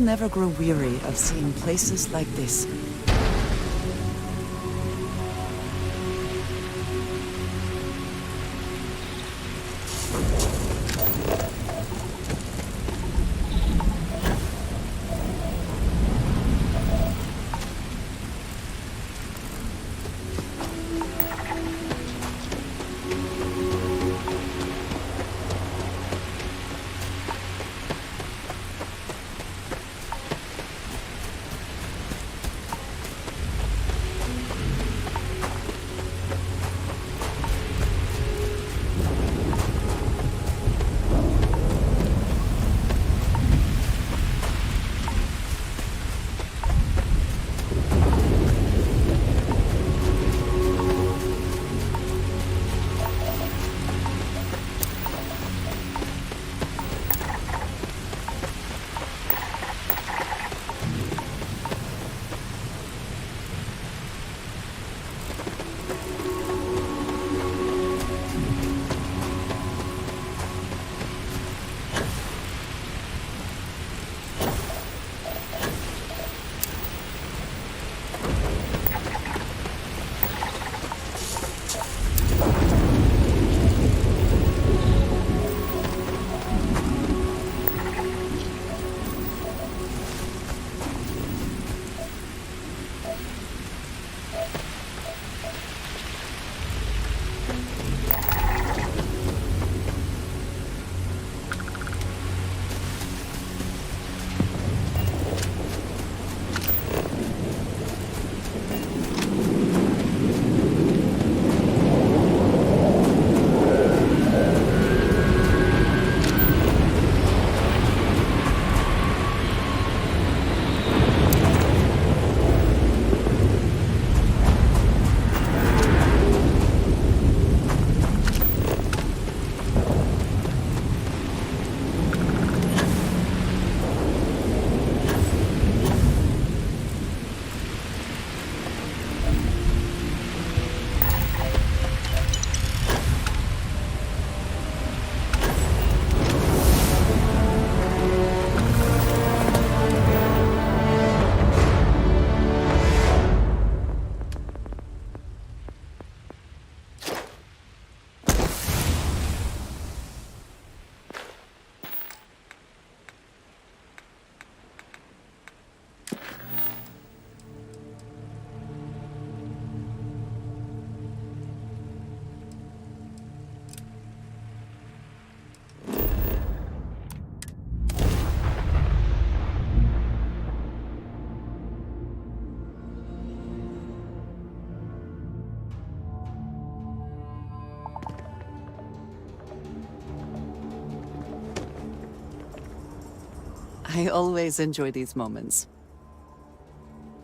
never grow weary of seeing places like this. I always enjoy these moments.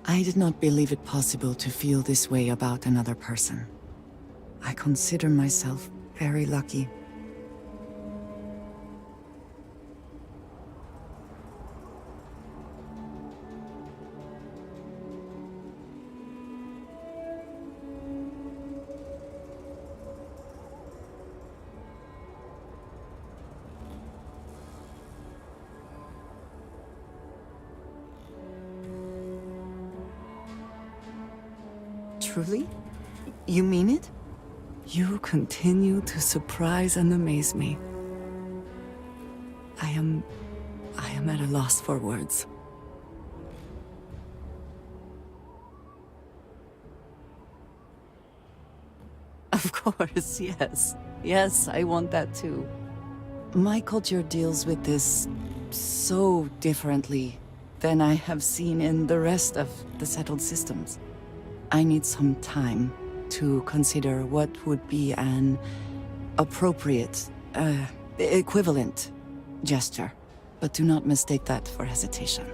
I did not believe it possible to feel this way about another person. I consider myself very lucky. Truly? You mean it? You continue to surprise and amaze me. I am at a loss for words. Of course, yes. Yes, I want that too. My culture deals with this so differently than I have seen in the rest of the settled systems. I need some time to consider what would be an appropriate, equivalent gesture. But do not mistake that for hesitation.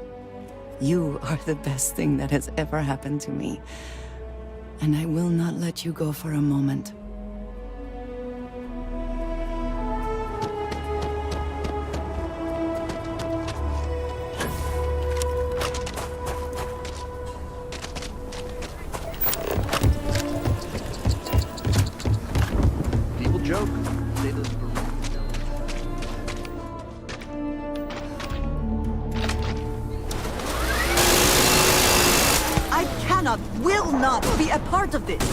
You are the best thing that has ever happened to me, and I will not let you go for a moment. not be a part of this!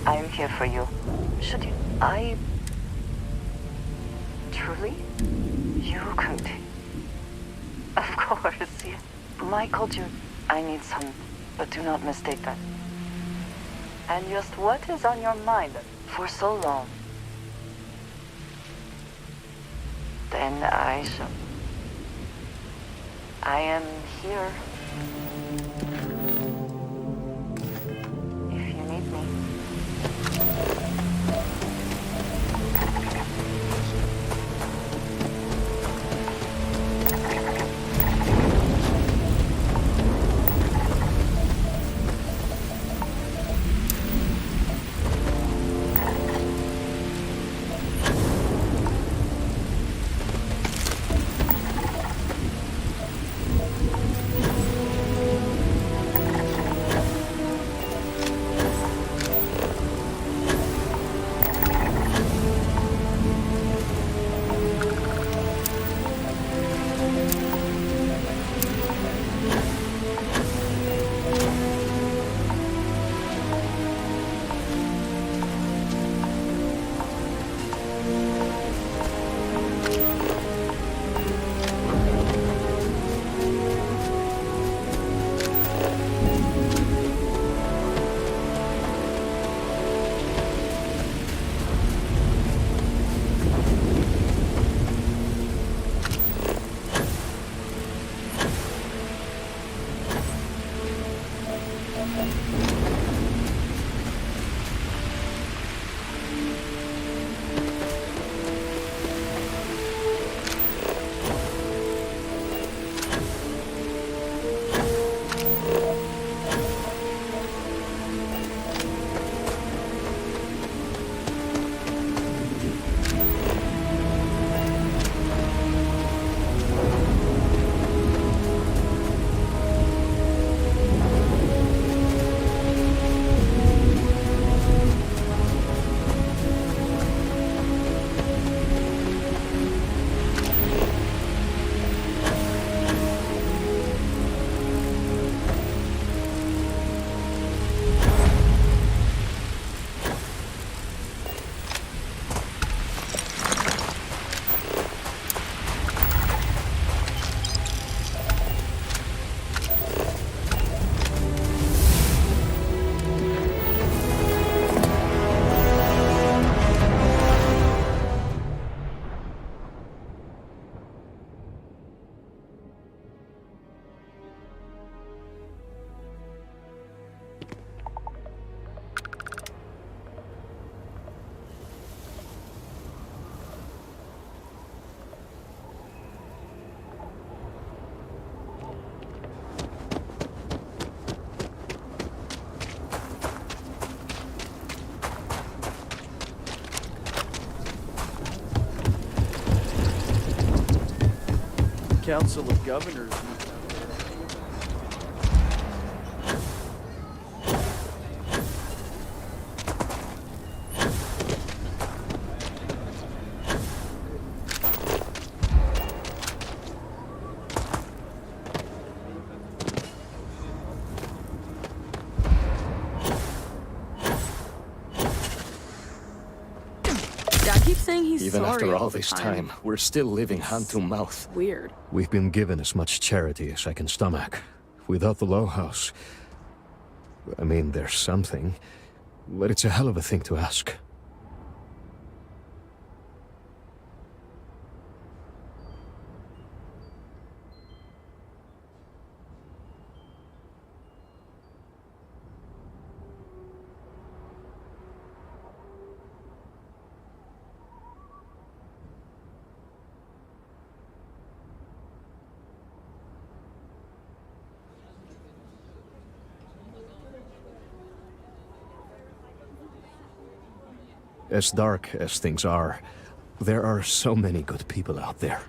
I'm here for you. Should you... Truly? You could... Of course, yeah. My culture... I need some... But do not mistake that. And just what is on your mind for so long? Then I shall... I am here. If you need me. Council of Governors. Yeah, I keep saying he's Even sorry after all all the this time. time, we're still living hand to mouth. Weird. We've been given as much charity as I can stomach. Without the Low House... I mean, there's something, but it's a hell of a thing to ask. As dark as things are, there are so many good people out there.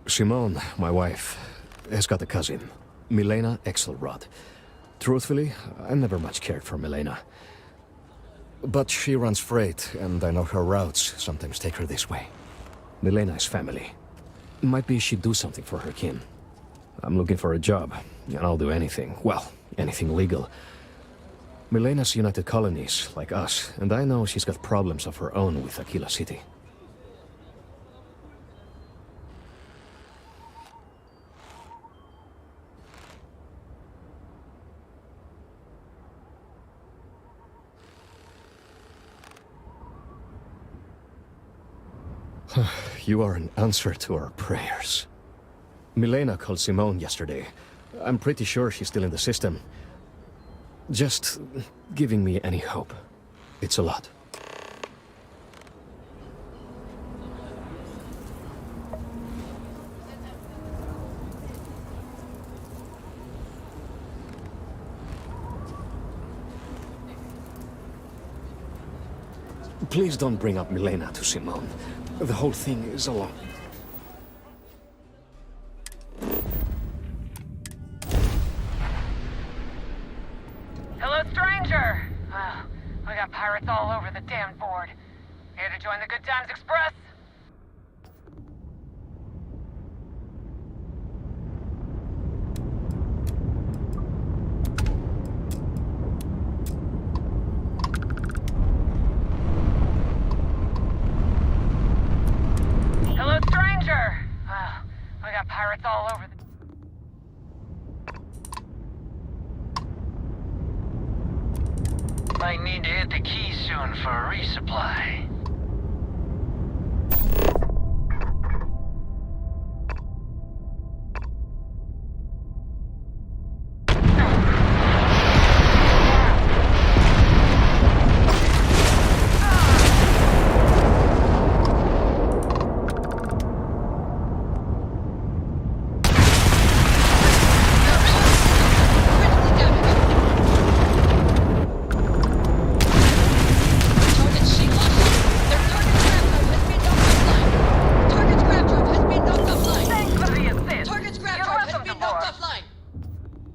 Simone, my wife, has got a cousin, Milena Axelrod. Truthfully, I never much cared for Milena. But she runs freight, and I know her routes sometimes take her this way. Milena is family. Might be she'd do something for her kin. I'm looking for a job, and I'll do anything. Well, anything legal. Milena's United Colonies, like us, and I know she's got problems of her own with Aquila City. You are an answer to our prayers. Milena called Simone yesterday. I'm pretty sure she's still in the system. Just giving me any hope. It's a lot. Please don't bring up Milena to Simone. The whole thing is a lot. Hello, stranger! We got pirates all over the damn board. Here to join the Good Times Express? Hello, stranger! We got pirates all over the... Might need to hit the key soon for a resupply.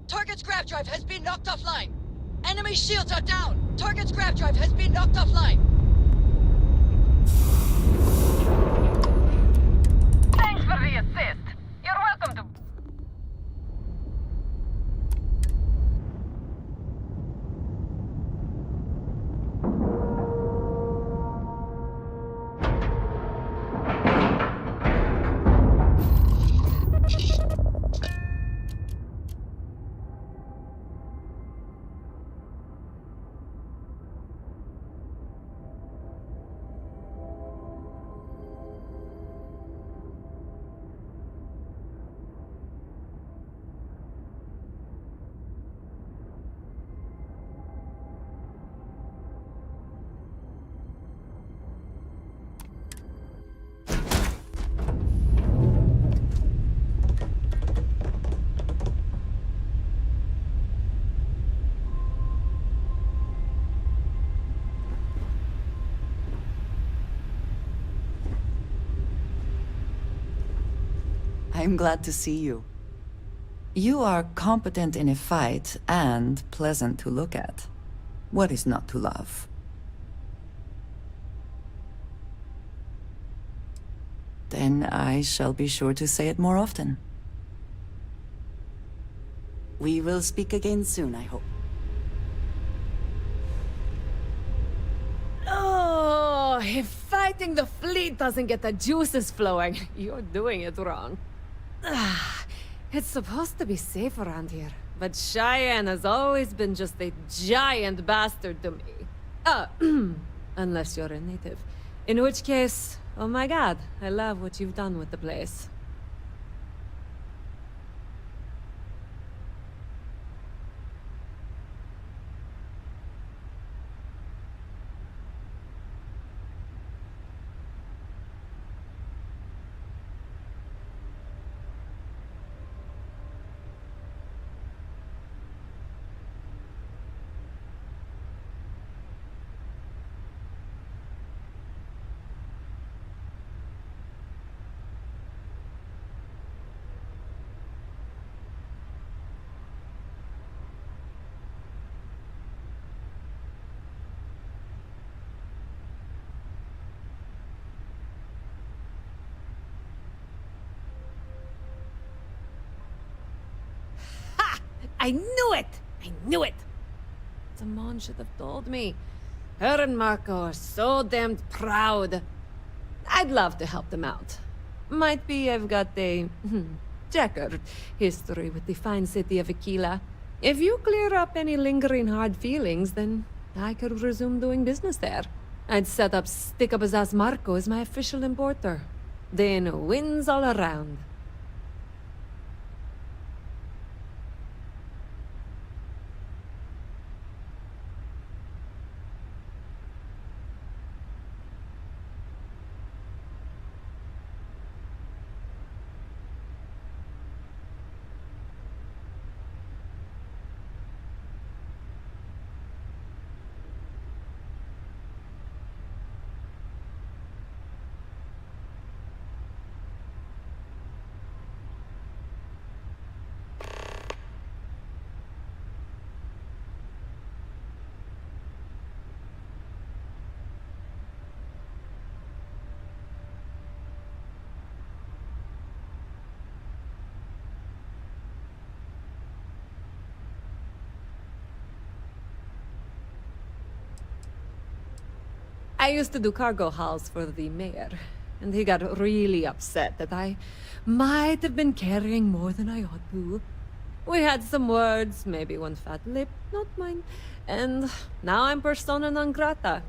Target's grav drive has been knocked offline. Enemy shields are down. Target's grav drive has been knocked offline. Thanks for the assist. You're welcome to... I'm glad to see you. You are competent in a fight and pleasant to look at. What is not to love? Then I shall be sure to say it more often. We will speak again soon, I hope. Oh, if fighting the fleet doesn't get the juices flowing, you're doing it wrong. It's supposed to be safe around here, but Cheyenne has always been just a giant bastard to me. Unless you're a native. In which case, oh my god, I love what you've done with the place. I knew it! I knew it! Simone should have told me. Her and Marco are so damned proud. I'd love to help them out. Might be I've got a checkered history with the fine city of Aquila. If you clear up any lingering hard feelings, then I could resume doing business there. I'd set up Stick-Up-His-Ass Marco as my official importer. Then wins all around. I used to do cargo hauls for the mayor, and he got really upset that I might have been carrying more than I ought to. We had some words, maybe one fat lip, not mine, and now I'm persona non grata.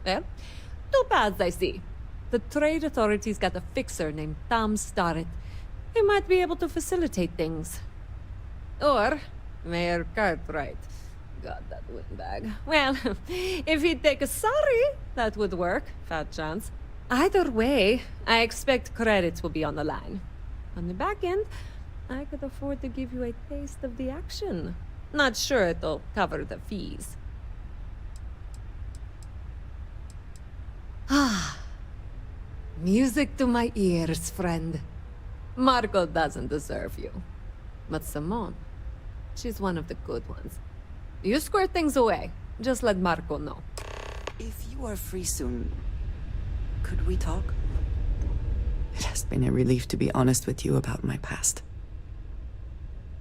Well, two paths I see. The trade authorities got a fixer named Tom Starrett. He might be able to facilitate things. Or Mayor Cartwright. God, that windbag. Well, if he'd take a sorry, that would work. Fat chance. Either way, I expect credits will be on the line. On the back end, I could afford to give you a taste of the action. Not sure it'll cover the fees. Ah. Music to my ears, friend. Marco doesn't deserve you. But Simone, she's one of the good ones. You square things away. Just let Marco know. If you are free soon, could we talk? It has been a relief to be honest with you about my past.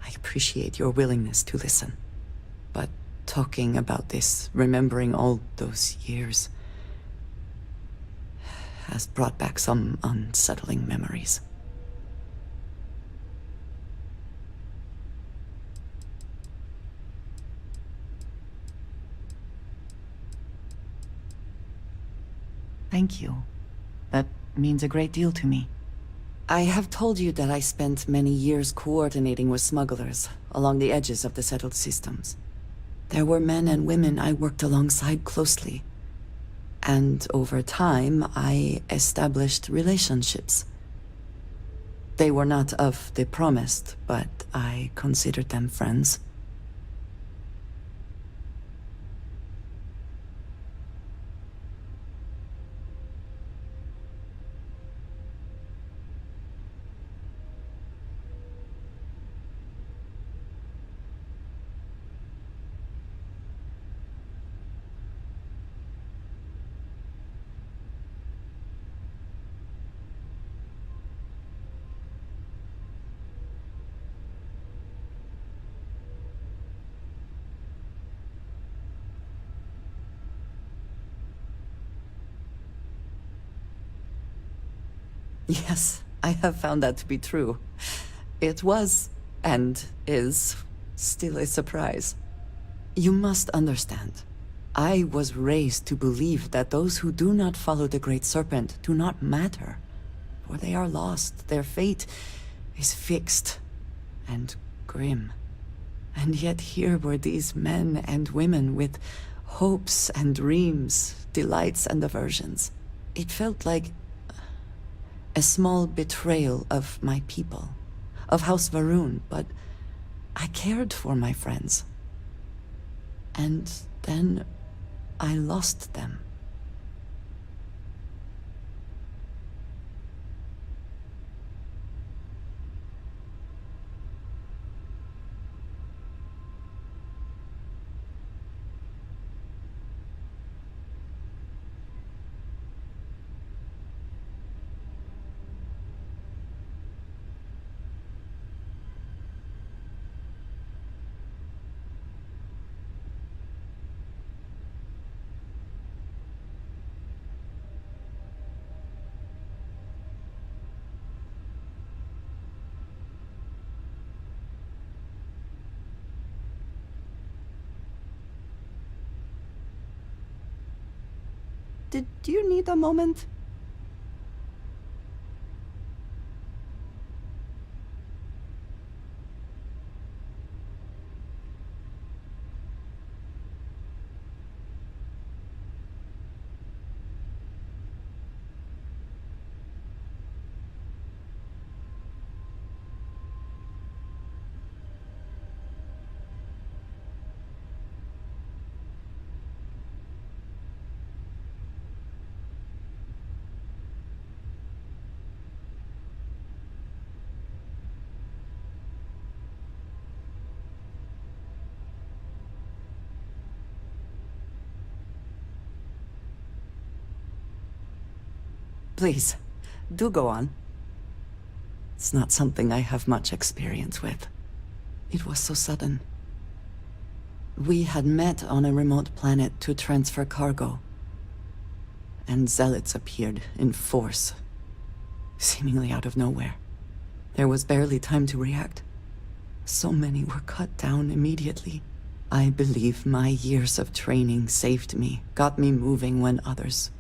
I appreciate your willingness to listen. But talking about this, remembering all those years, has brought back some unsettling memories. Thank you. That means a great deal to me. I have told you that I spent many years coordinating with smugglers along the edges of the settled systems. There were men and women I worked alongside closely. And over time, I established relationships. They were not of the promised, but I considered them friends. Yes, I have found that to be true. It was, and is, still a surprise. You must understand. I was raised to believe that those who do not follow the Great Serpent do not matter. For they are lost, their fate is fixed and grim. And yet here were these men and women with hopes and dreams, delights and aversions. It felt like a small betrayal of my people, of House Varun, but I cared for my friends. And then I lost them. Did you need a moment? Please, do go on. It's not something I have much experience with. It was so sudden. We had met on a remote planet to transfer cargo. And zealots appeared in force, seemingly out of nowhere. There was barely time to react. So many were cut down immediately. I believe my years of training saved me, got me moving when others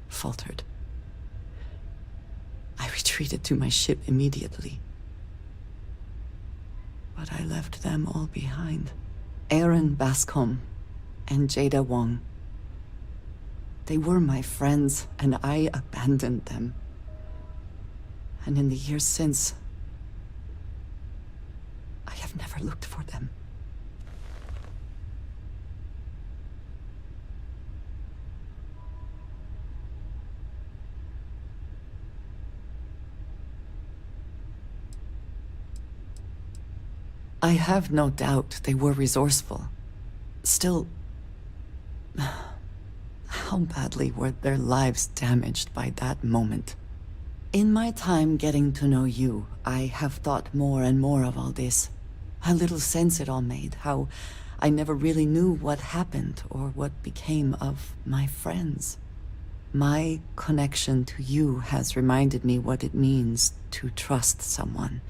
faltered. I retreated to my ship immediately. But I left them all behind. Aaron Bascom and Jada Wong. They were my friends, and I abandoned them. And in the years since, I have never looked for them. I have no doubt they were resourceful. Still, how badly were their lives damaged by that moment? In my time getting to know you, I have thought more and more of all this. How little sense it all made, how I never really knew what happened or what became of my friends. My connection to you has reminded me what it means to trust someone.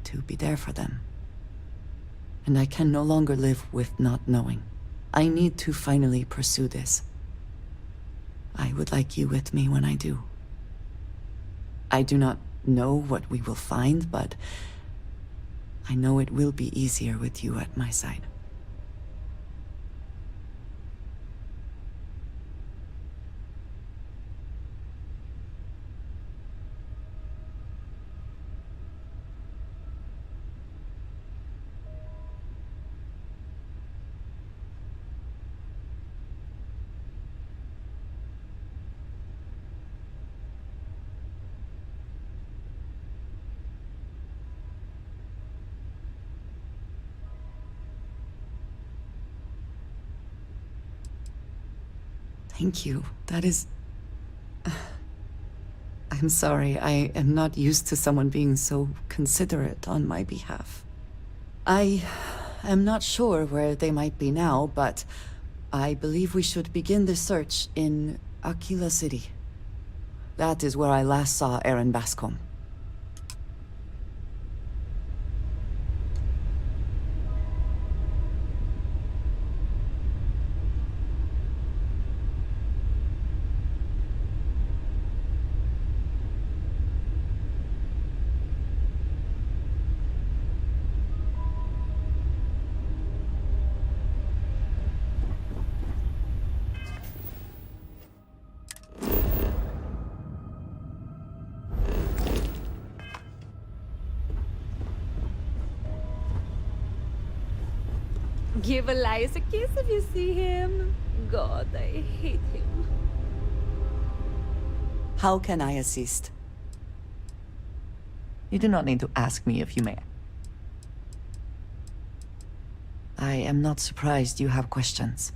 To be there for them. And I can no longer live with not knowing. I need to finally pursue this. I would like you with me when I do. I do not know what we will find, but I know it will be easier with you at my side. Thank you. That is... I'm sorry, I am not used to someone being so considerate on my behalf. I am not sure where they might be now, but I believe we should begin the search in Aquila City. That is where I last saw Aaron Bascom. Give Elias a kiss if you see him. God, I hate him. How can I assist? You do not need to ask me if you may. I am not surprised you have questions.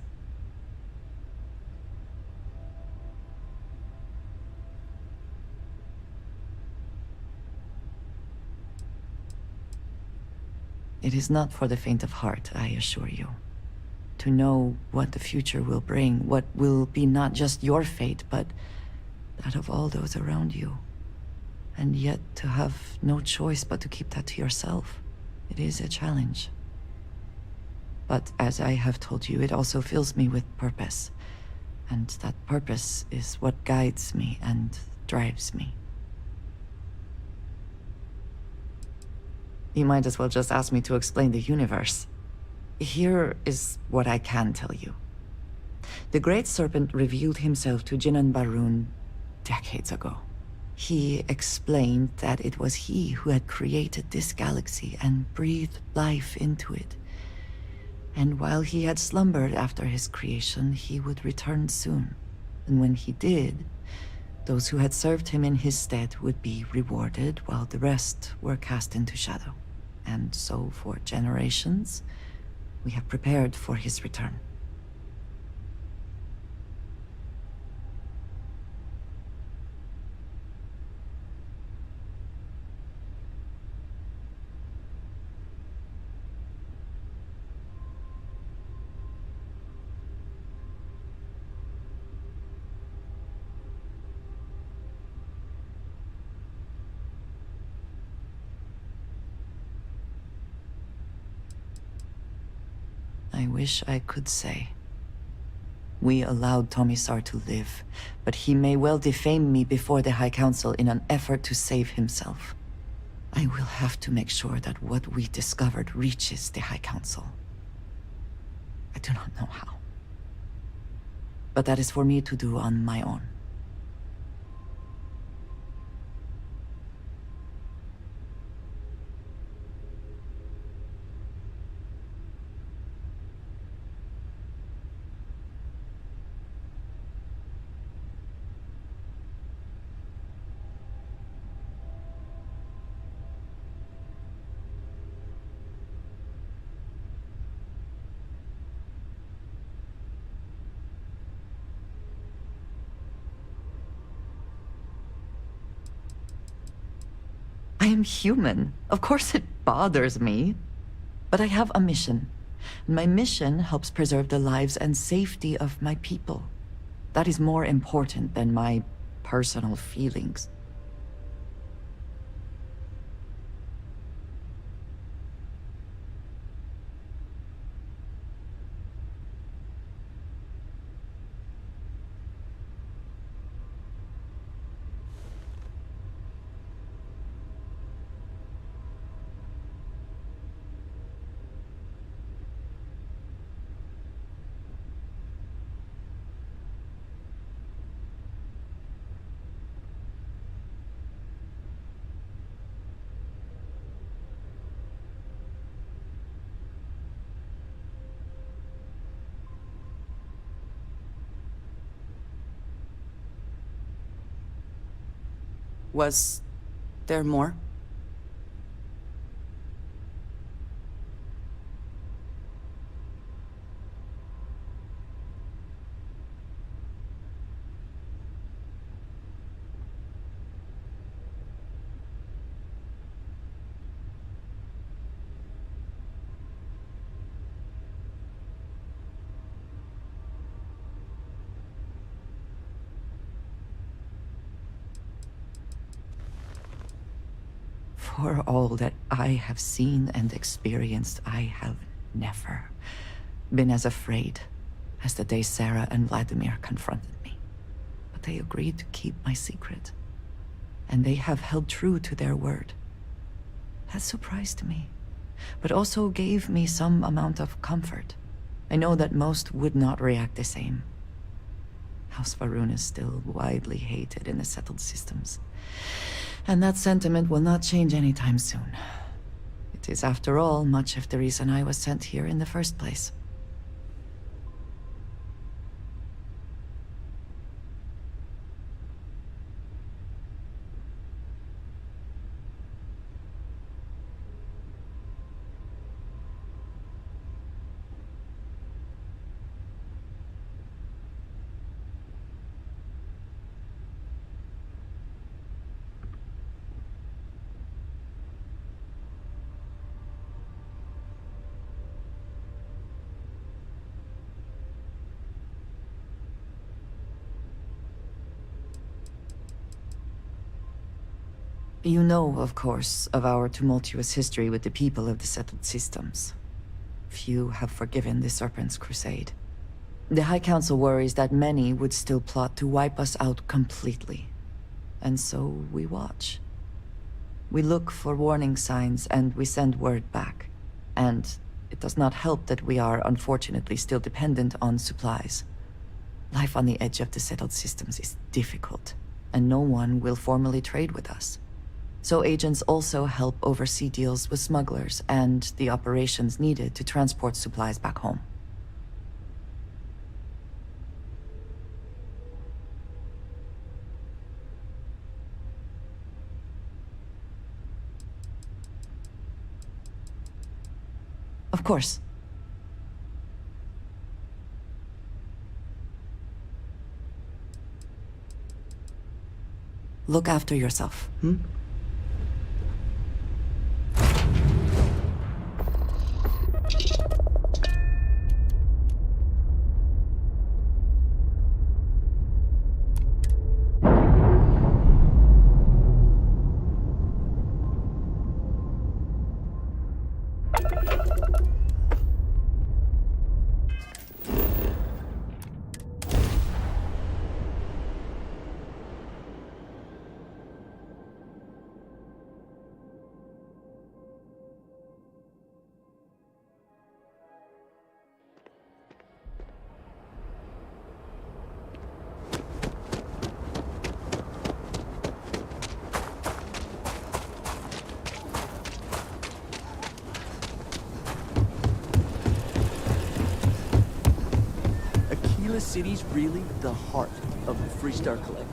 It is not for the faint of heart, I assure you. To know what the future will bring, what will be not just your fate, but that of all those around you. And yet to have no choice but to keep that to yourself. It is a challenge. But as I have told you, it also fills me with purpose. And that purpose is what guides me and drives me. You might as well just ask me to explain the universe. Here is what I can tell you. The Great Serpent revealed himself to Jinan Barun decades ago. He explained that it was he who had created this galaxy and breathed life into it. And while he had slumbered after his creation, he would return soon. And when he did, those who had served him in his stead would be rewarded, while the rest were cast into shadow. And so for generations, we have prepared for his return. I wish I could say. We allowed Tomisar to live, but he may well defame me before the High Council in an effort to save himself. I will have to make sure that what we discovered reaches the High Council. I do not know how. But that is for me to do on my own. I am human. Of course it bothers me. But I have a mission. My mission helps preserve the lives and safety of my people. That is more important than my personal feelings. Was there more? For all that I have seen and experienced, I have never been as afraid as the day Sarah and Vladimir confronted me. But they agreed to keep my secret, and they have held true to their word. That surprised me, but also gave me some amount of comfort. I know that most would not react the same. House Varun is still widely hated in the settled systems. And that sentiment will not change anytime soon. It is, after all, much of the reason I was sent here in the first place. You know, of course, of our tumultuous history with the people of the settled systems. Few have forgiven the Serpent's crusade. The High Council worries that many would still plot to wipe us out completely. And so we watch. We look for warning signs and we send word back. And it does not help that we are unfortunately still dependent on supplies. Life on the edge of the settled systems is difficult, and no one will formally trade with us. So agents also help oversee deals with smugglers and the operations needed to transport supplies back home. Of course. Look after yourself, hmm? Aquila City's really the heart of the Freestar Collective.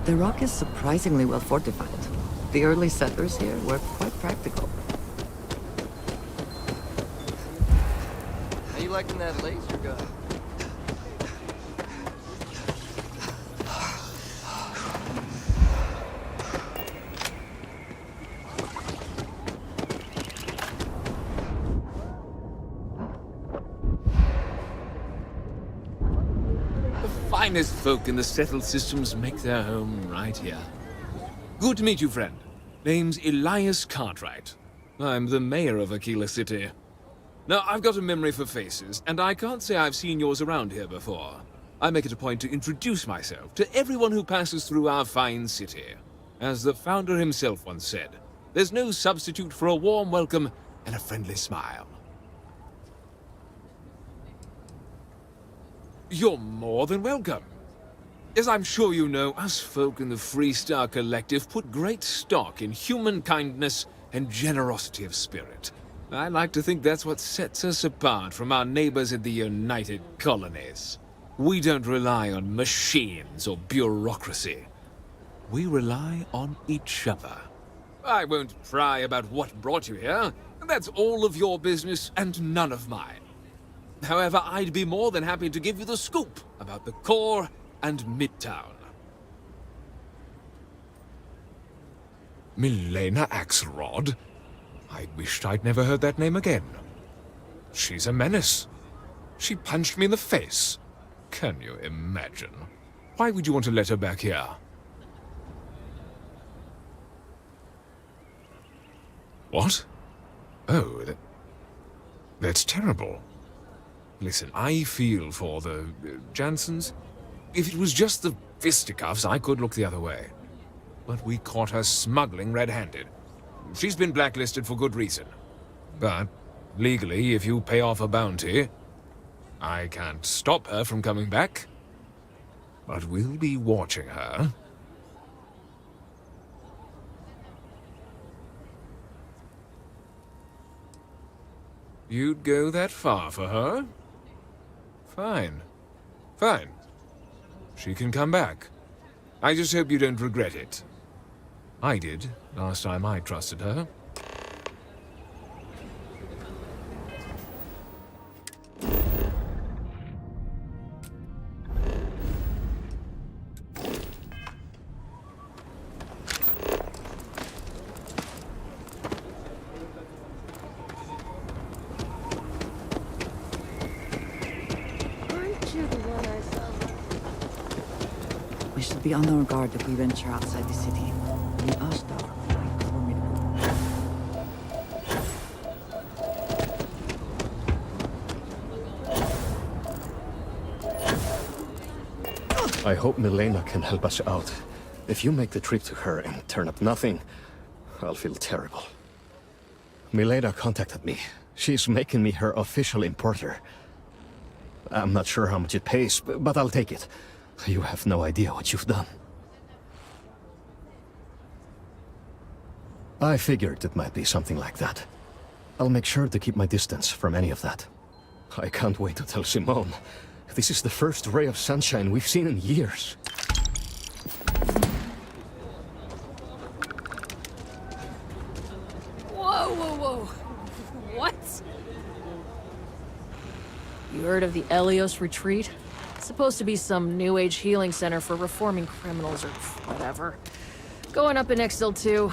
The rock is surprisingly well fortified. The early settlers here were quite practical. How you liking that laser gun? The finest folk in the settled systems make their home right here. Good to meet you, friend. Name's Elias Cartwright. I'm the mayor of Aquila City. Now, I've got a memory for faces, and I can't say I've seen yours around here before. I make it a point to introduce myself to everyone who passes through our fine city. As the founder himself once said, there's no substitute for a warm welcome and a friendly smile. You're more than welcome. As I'm sure you know, us folk in the Freestar Collective put great stock in human kindness and generosity of spirit. I like to think that's what sets us apart from our neighbors in the United Colonies. We don't rely on machines or bureaucracy. We rely on each other. I won't pry about what brought you here. That's all of your business and none of mine. However, I'd be more than happy to give you the scoop about the core and Midtown. Milena Axelrod? I wished I'd never heard that name again. She's a menace. She punched me in the face. Can you imagine? Why would you want to let her back here? What? Oh, that's terrible. Listen, I feel for the Jansons. If it was just the fisticuffs, I could look the other way. But we caught her smuggling red-handed. She's been blacklisted for good reason. But, legally, if you pay off a bounty, I can't stop her from coming back. But we'll be watching her. You'd go that far for her? Fine. Fine. She can come back. I just hope you don't regret it. I did, last time I trusted her. We should be on our guard if we venture outside the city. The Ashtar are quite formidable. I hope Milena can help us out. If you make the trip to her and turn up nothing, I'll feel terrible. Milena contacted me. She's making me her official importer. I'm not sure how much it pays, but I'll take it. You have no idea what you've done. I figured it might be something like that. I'll make sure to keep my distance from any of that. I can't wait to tell Simone. This is the first ray of sunshine we've seen in years. Whoa, whoa, whoa. What? You heard of the Elios Retreat? It's supposed to be some new age healing center for reforming criminals or whatever. Going up in Exil 2.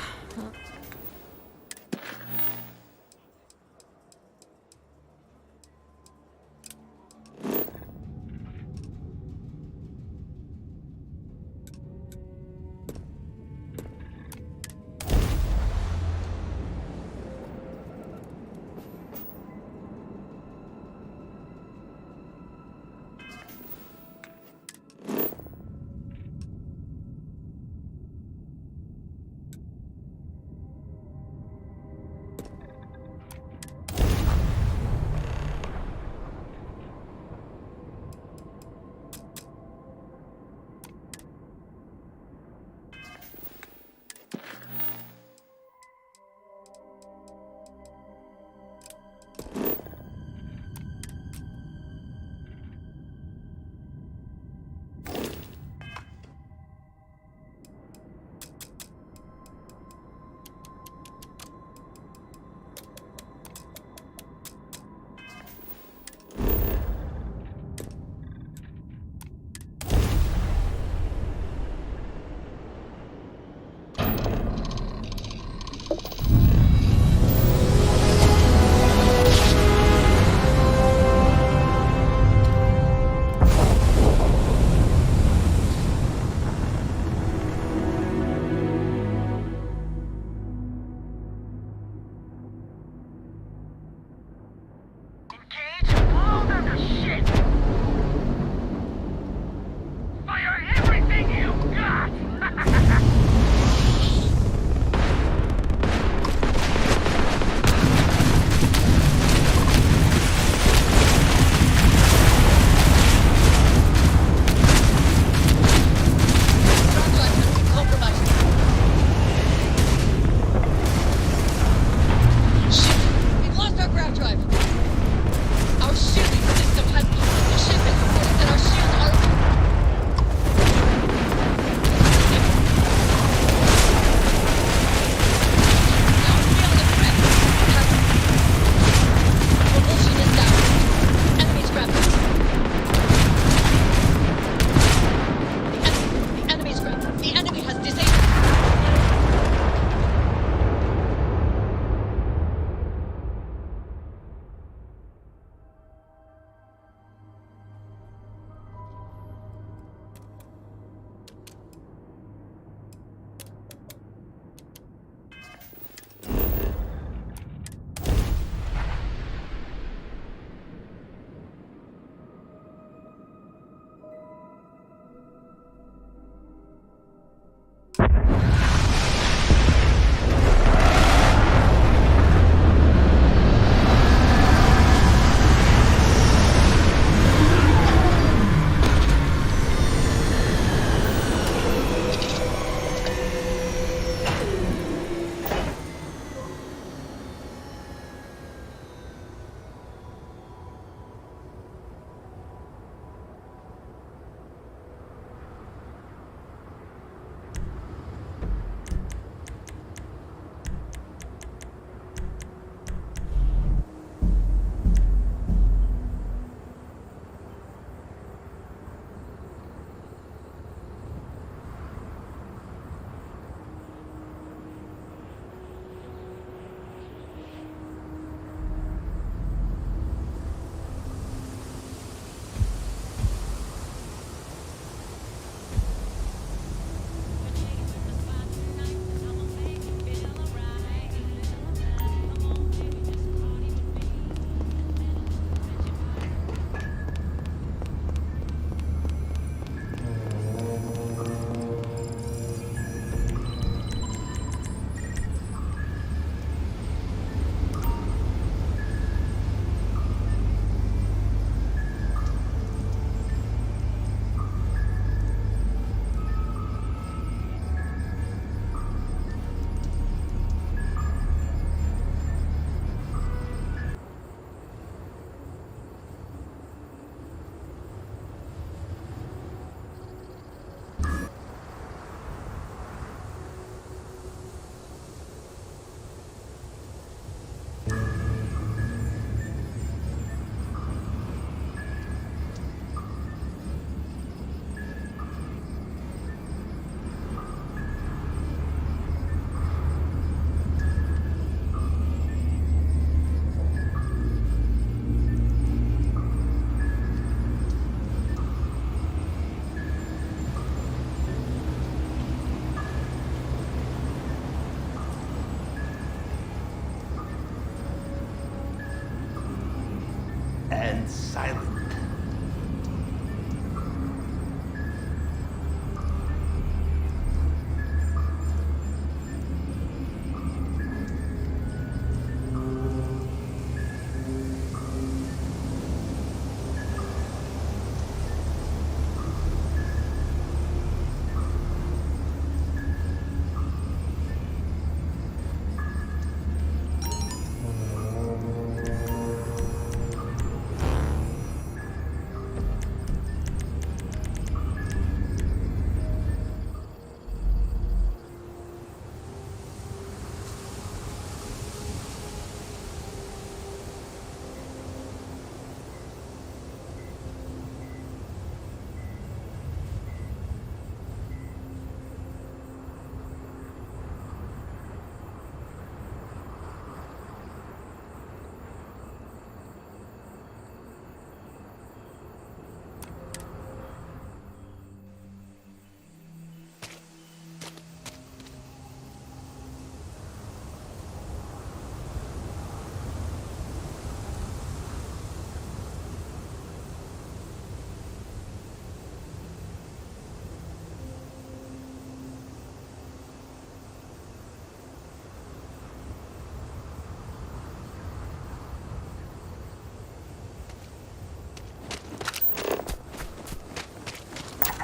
and silent.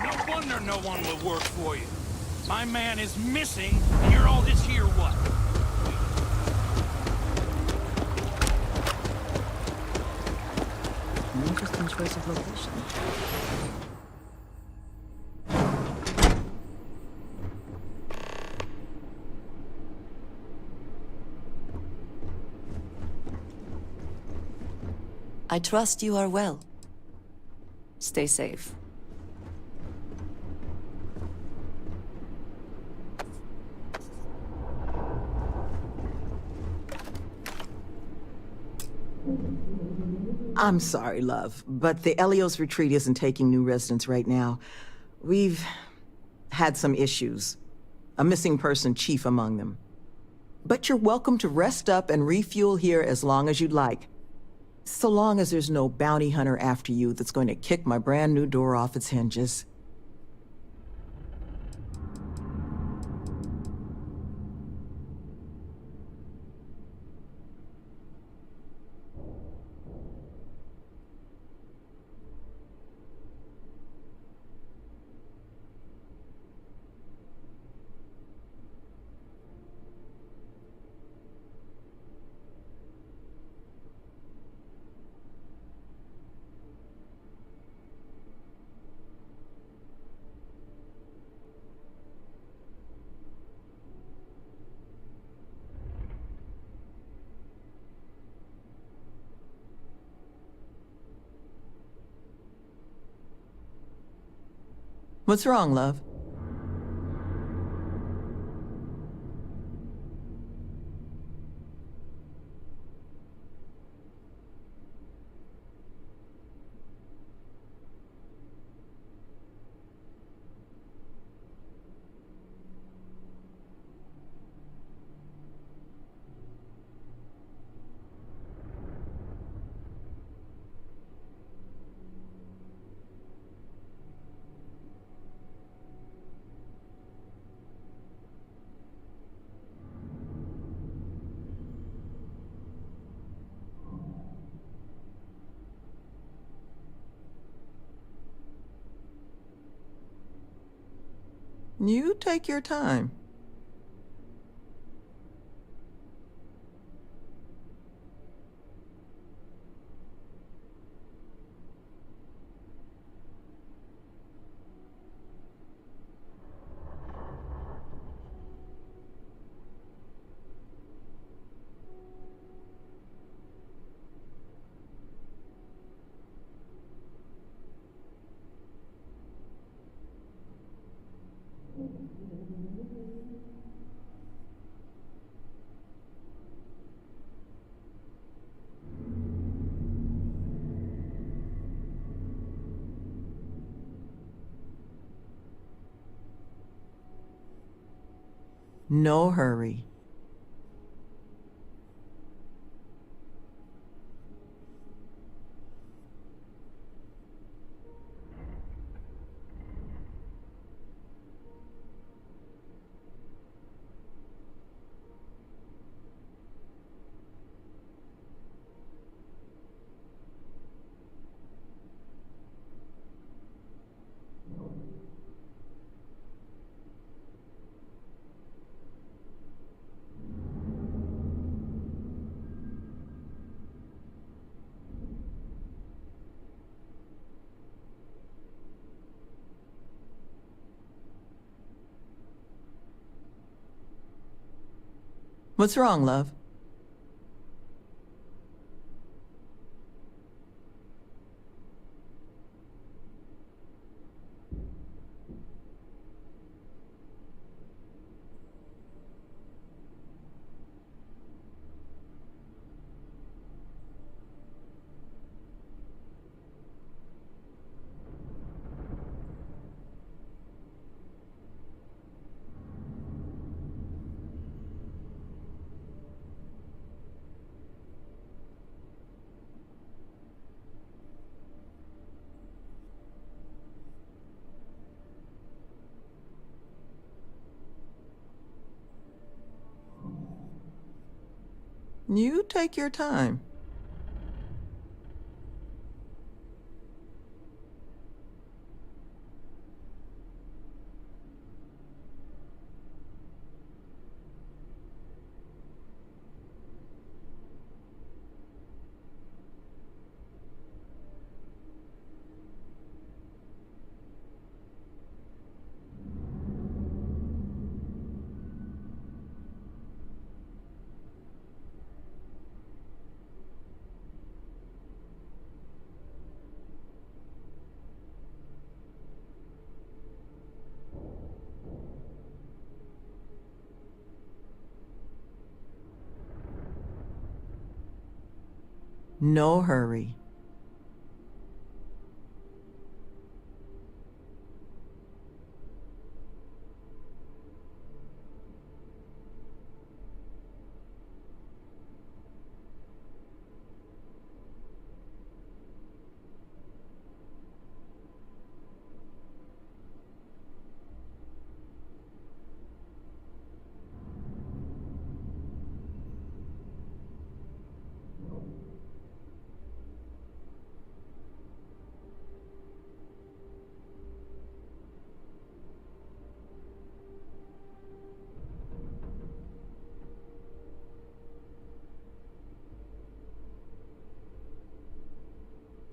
No wonder no one will work for you. My man is missing, and you're all this here what? An interesting choice of location. I trust you are well. Stay safe. I'm sorry, love, but the Elios retreat isn't taking new residents right now. We've had some issues. A missing person chief among them. But you're welcome to rest up and refuel here as long as you'd like. So long as there's no bounty hunter after you that's going to kick my brand new door off its hinges. What's wrong, love? You take your time. No hurry. What's wrong, love? You take your time. No hurry.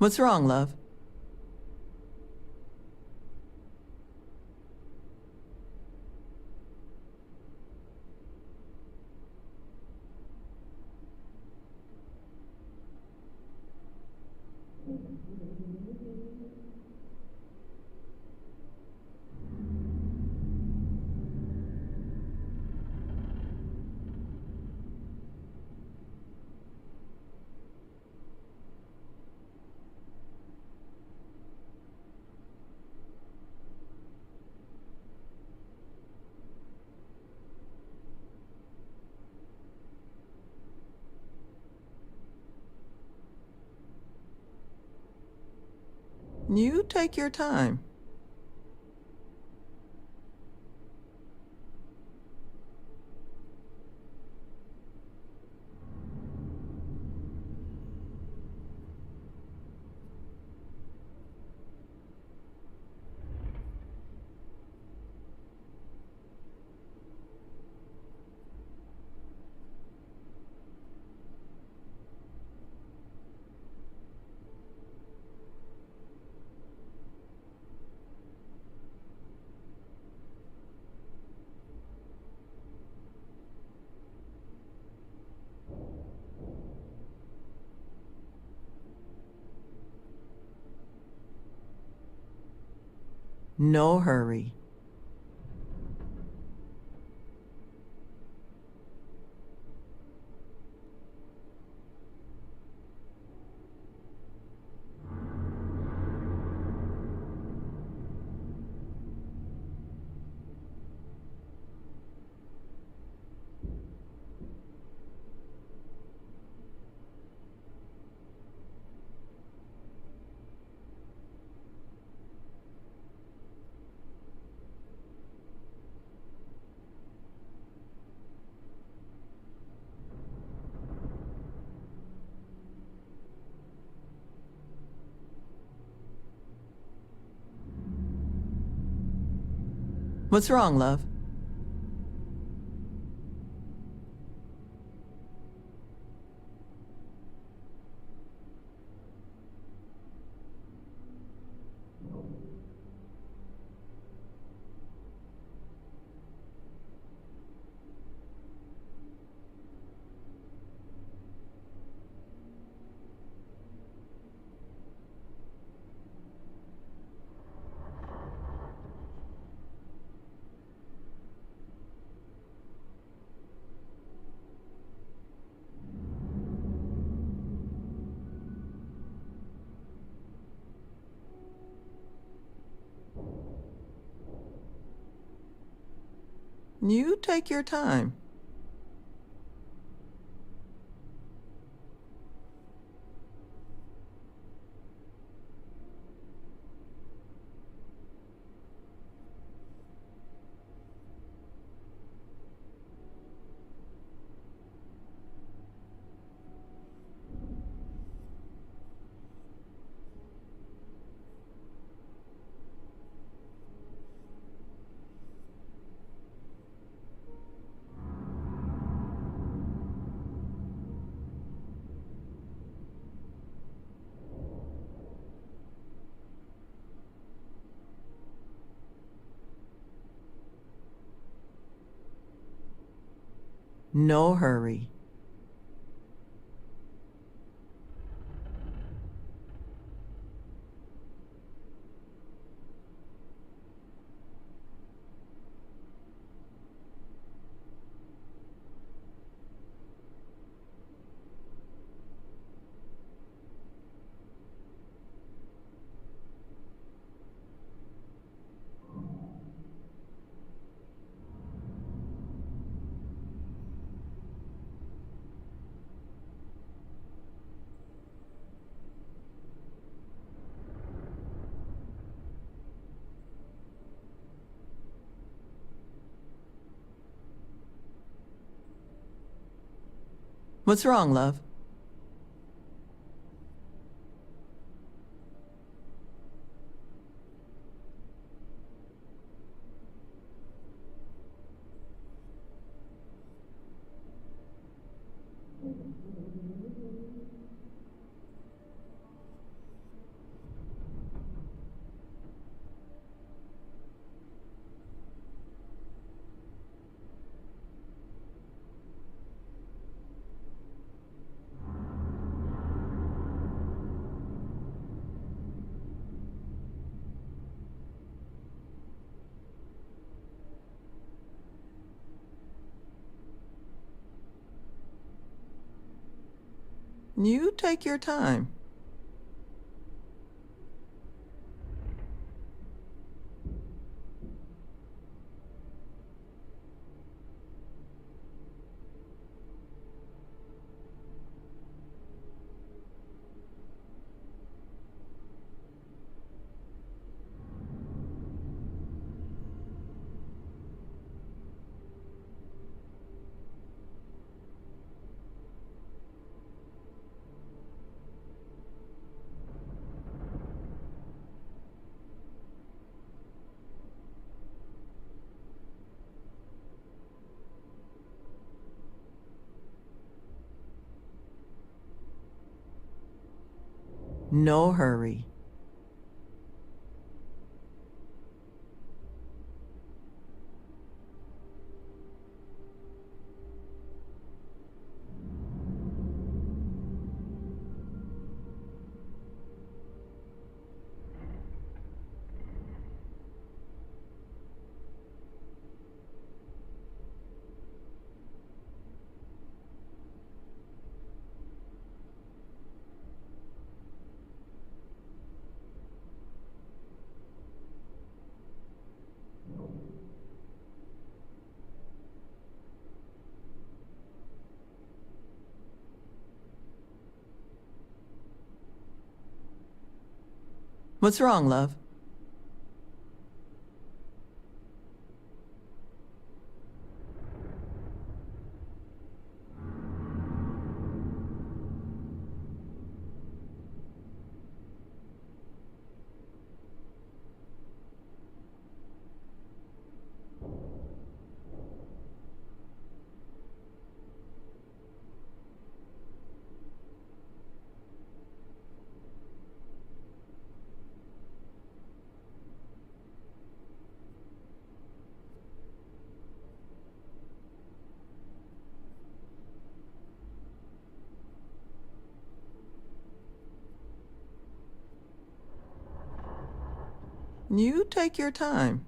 What's wrong, love? You take your time. No hurry. What's wrong, love? You take your time. No hurry. What's wrong, love? You take your time. No hurry. What's wrong, love? You take your time.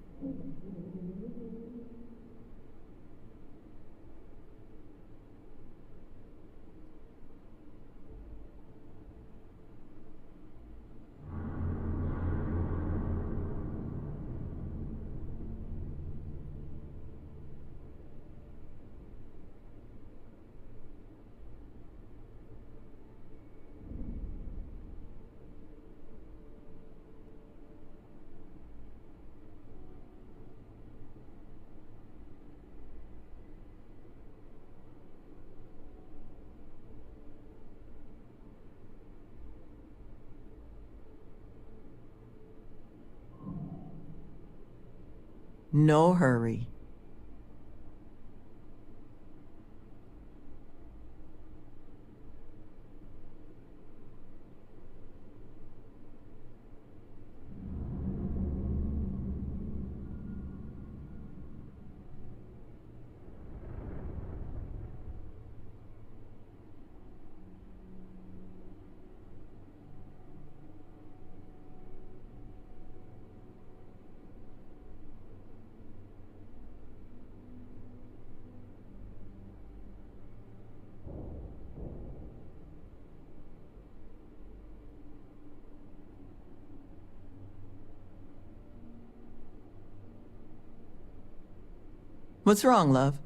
No hurry. What's wrong, love?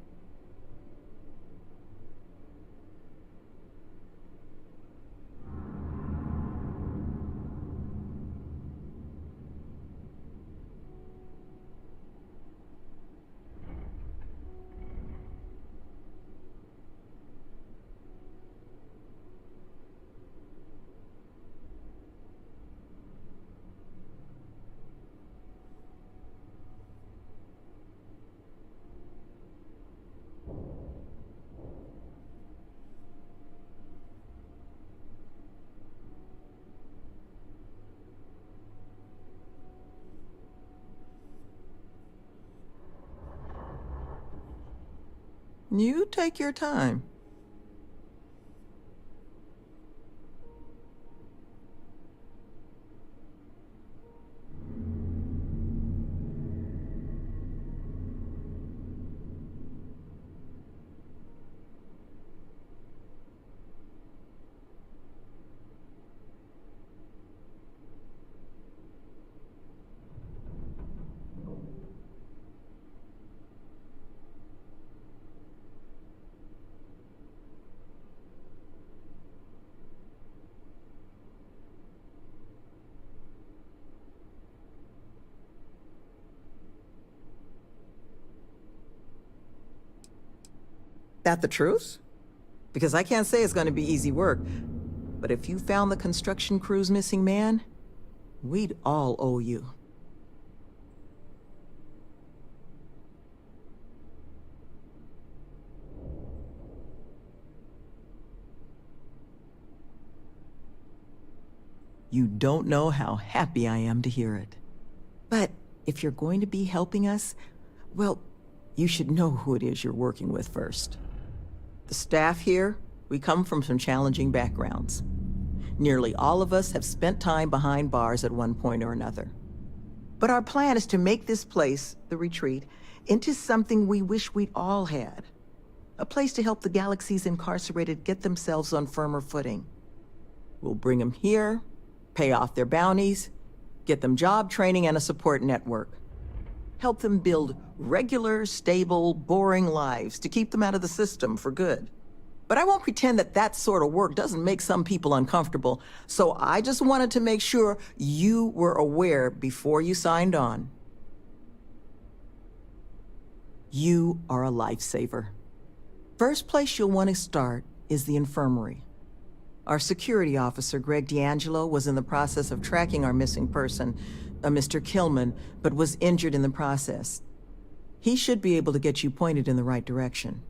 You take your time. That the truth? Because I can't say it's going to be easy work. But if you found the construction crew's missing man, we'd all owe you. You don't know how happy I am to hear it. But if you're going to be helping us, well, you should know who it is you're working with first. The staff here, we come from some challenging backgrounds. Nearly all of us have spent time behind bars at one point or another. But our plan is to make this place, the retreat, into something we wish we'd all had. A place to help the galaxy's incarcerated get themselves on firmer footing. We'll bring them here, pay off their bounties, get them job training and a support network. Help them build regular, stable, boring lives to keep them out of the system for good. But I won't pretend that that sort of work doesn't make some people uncomfortable, so I just wanted to make sure you were aware before you signed on. You are a lifesaver. First place you'll want to start is the infirmary. Our security officer, Greg D'Angelo, was in the process of tracking our missing person, a Mr. Killman, but was injured in the process. He should be able to get you pointed in the right direction.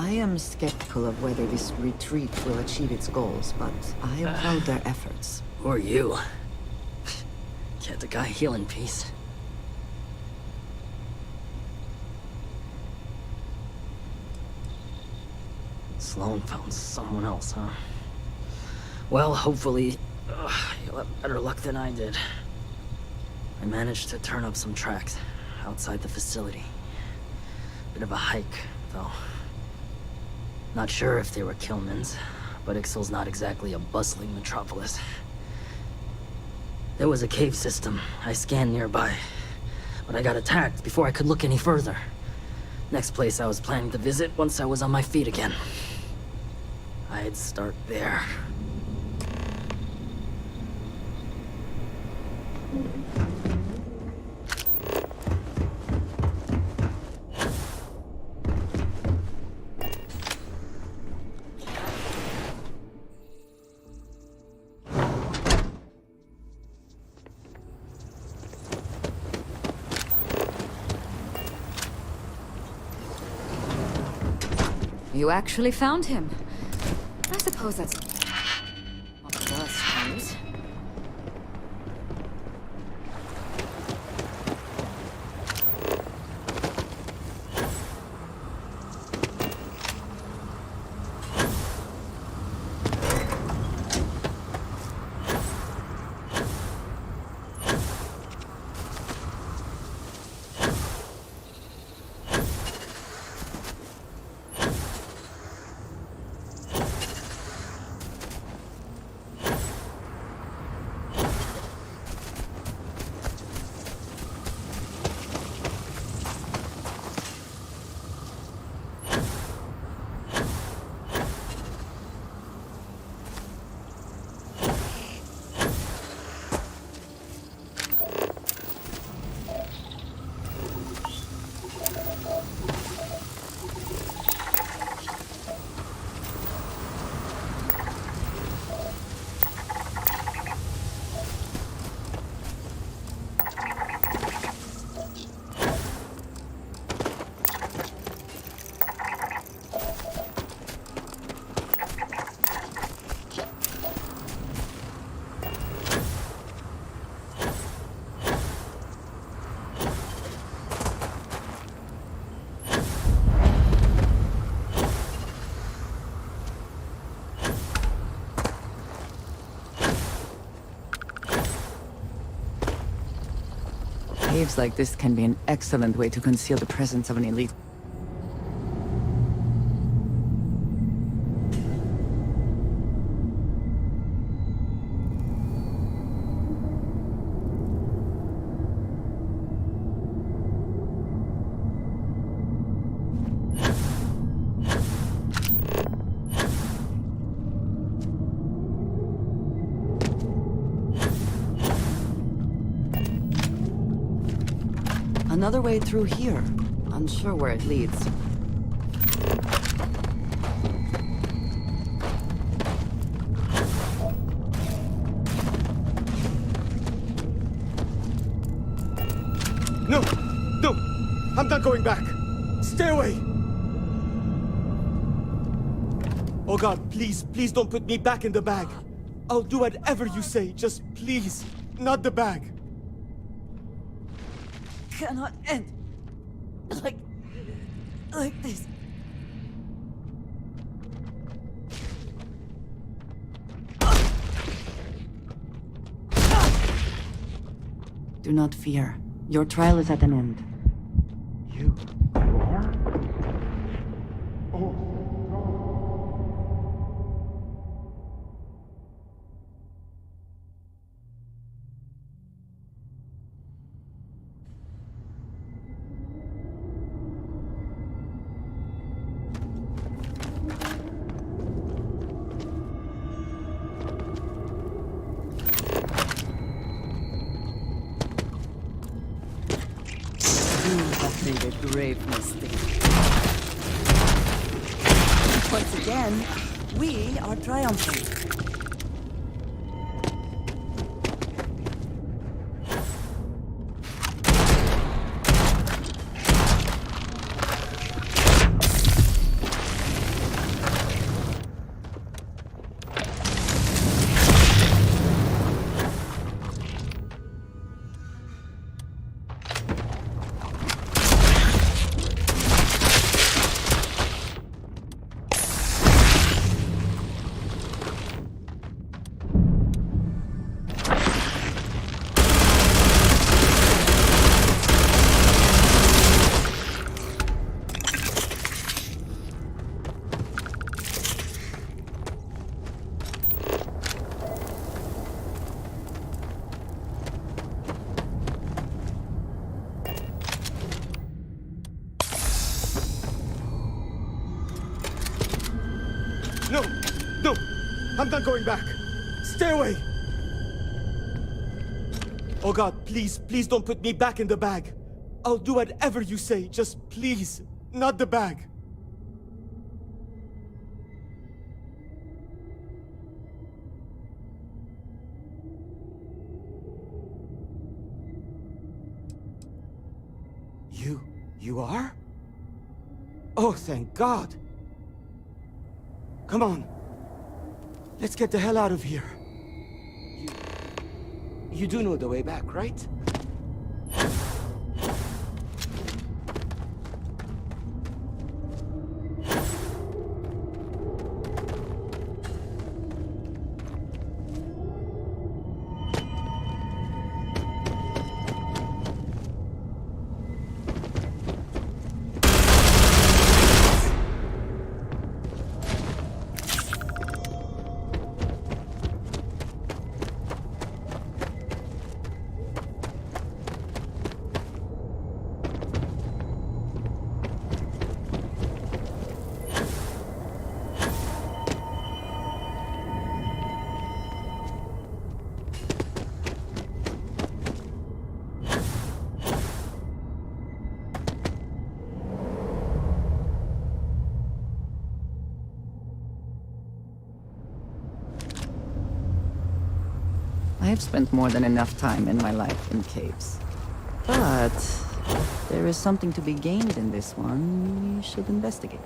I am skeptical of whether this retreat will achieve its goals, but I applaud their efforts. Who are you? Can't the guy heal in peace? Sloan found someone else, huh? Well, hopefully, you'll have better luck than I did. I managed to turn up some tracks outside the facility. Bit of a hike, though. Not sure if they were Killman's, but Ixal's not exactly a bustling metropolis. There was a cave system I scanned nearby, but I got attacked before I could look any further. Next place I was planning to visit once I was on my feet again. I'd start there. You actually found him. I suppose that's one of us news. Caves like this can be an excellent way to conceal the presence of an elite. Another way through here. Unsure where it leads. No! No! I'm not going back! Stay away! Oh God, please, please don't put me back in the bag. I'll do whatever you say, just please, not the bag. Cannot end like this. Do not fear. Your trial is at an end. You are? Oh. You have made a grave mistake. Once again, we are triumphant. No! No! I'm not going back! Stay away! Oh God, please, please don't put me back in the bag. I'll do whatever you say, just please, not the bag. You are? Oh, thank God. Come on. Let's get the hell out of here. You do know the way back, right? I have spent more than enough time in my life in caves. But there is something to be gained in this one we should investigate.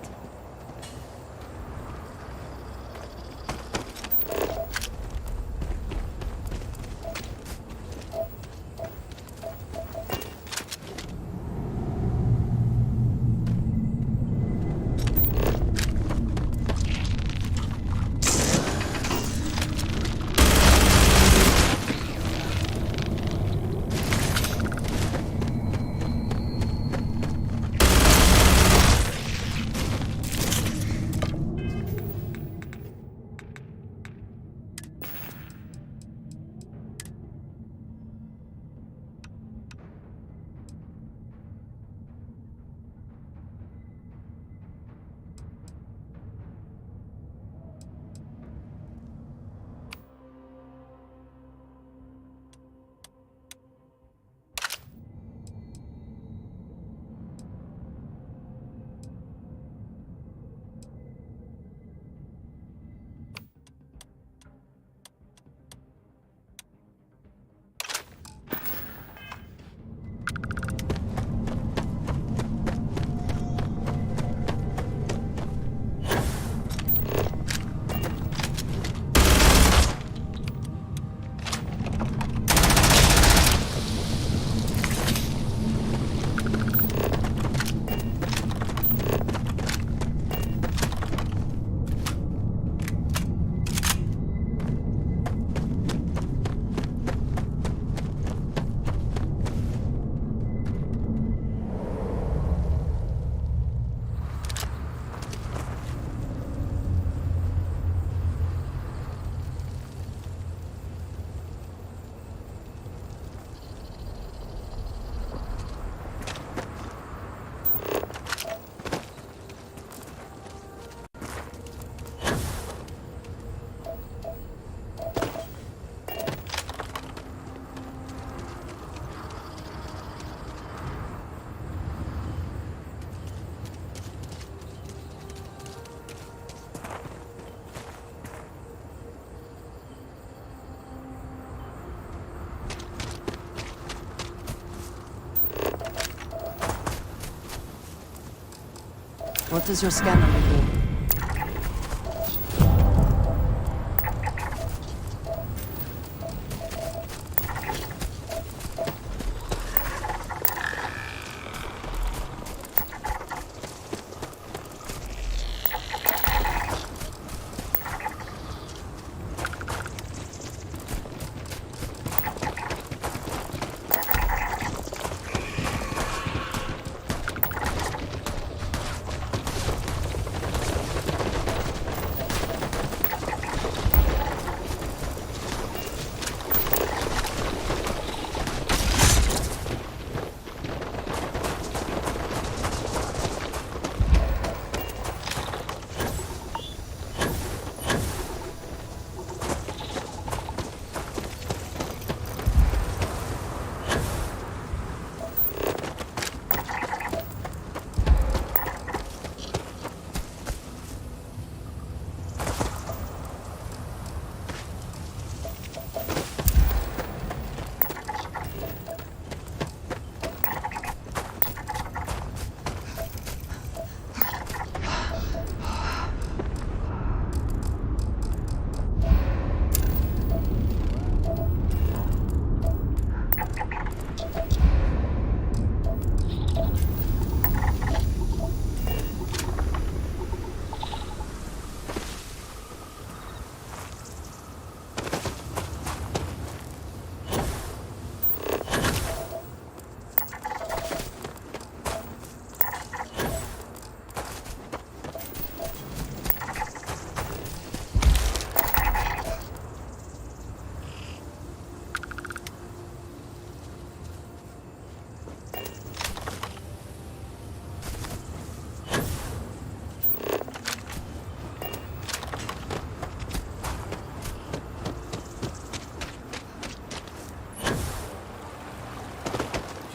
What does your scanner reveal?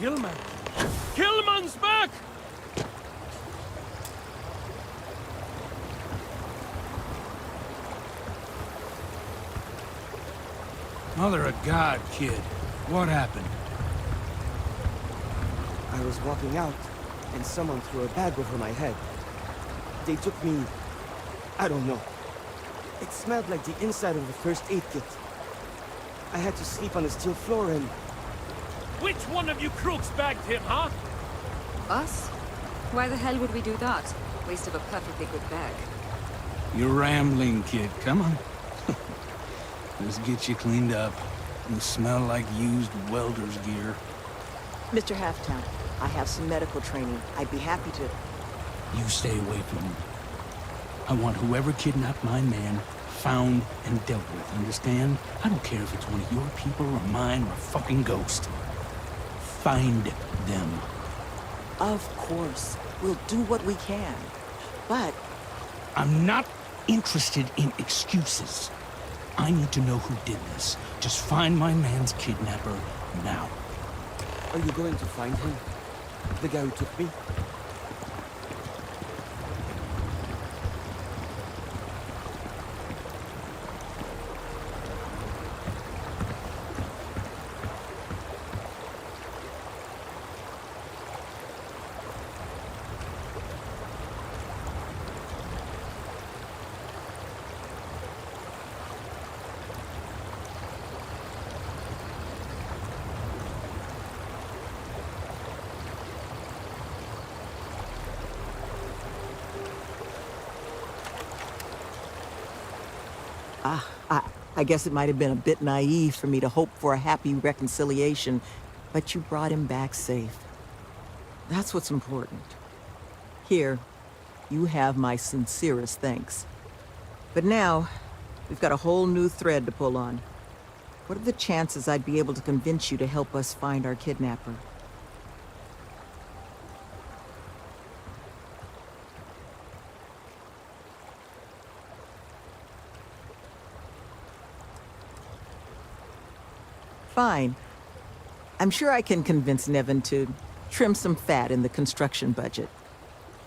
Killman. Killman's back! Mother of God, kid. What happened? I was walking out, and someone threw a bag over my head. They took me... I don't know. It smelled like the inside of the first aid kit. I had to sleep on the steel floor and... Which one of you crooks bagged him, huh? Us? Why the hell would we do that? Waste of a perfectly good bag. You're rambling, kid. Come on. Let's get you cleaned up. You smell like used welder's gear. Mr. Halftown, I have some medical training. I'd be happy to... You stay away from him. I want whoever kidnapped my man found and dealt with, understand? I don't care if it's one of your people or mine or a fucking ghost. Find them. Of course. We'll do what we can. But... I'm not interested in excuses. I need to know who did this. Just find my man's kidnapper now. Are you going to find him? The guy who took me? I guess it might have been a bit naive for me to hope for a happy reconciliation, but you brought him back safe. That's what's important. Here, you have my sincerest thanks. But now, we've got a whole new thread to pull on. What are the chances I'd be able to convince you to help us find our kidnapper? Fine. I'm sure I can convince Nevin to trim some fat in the construction budget.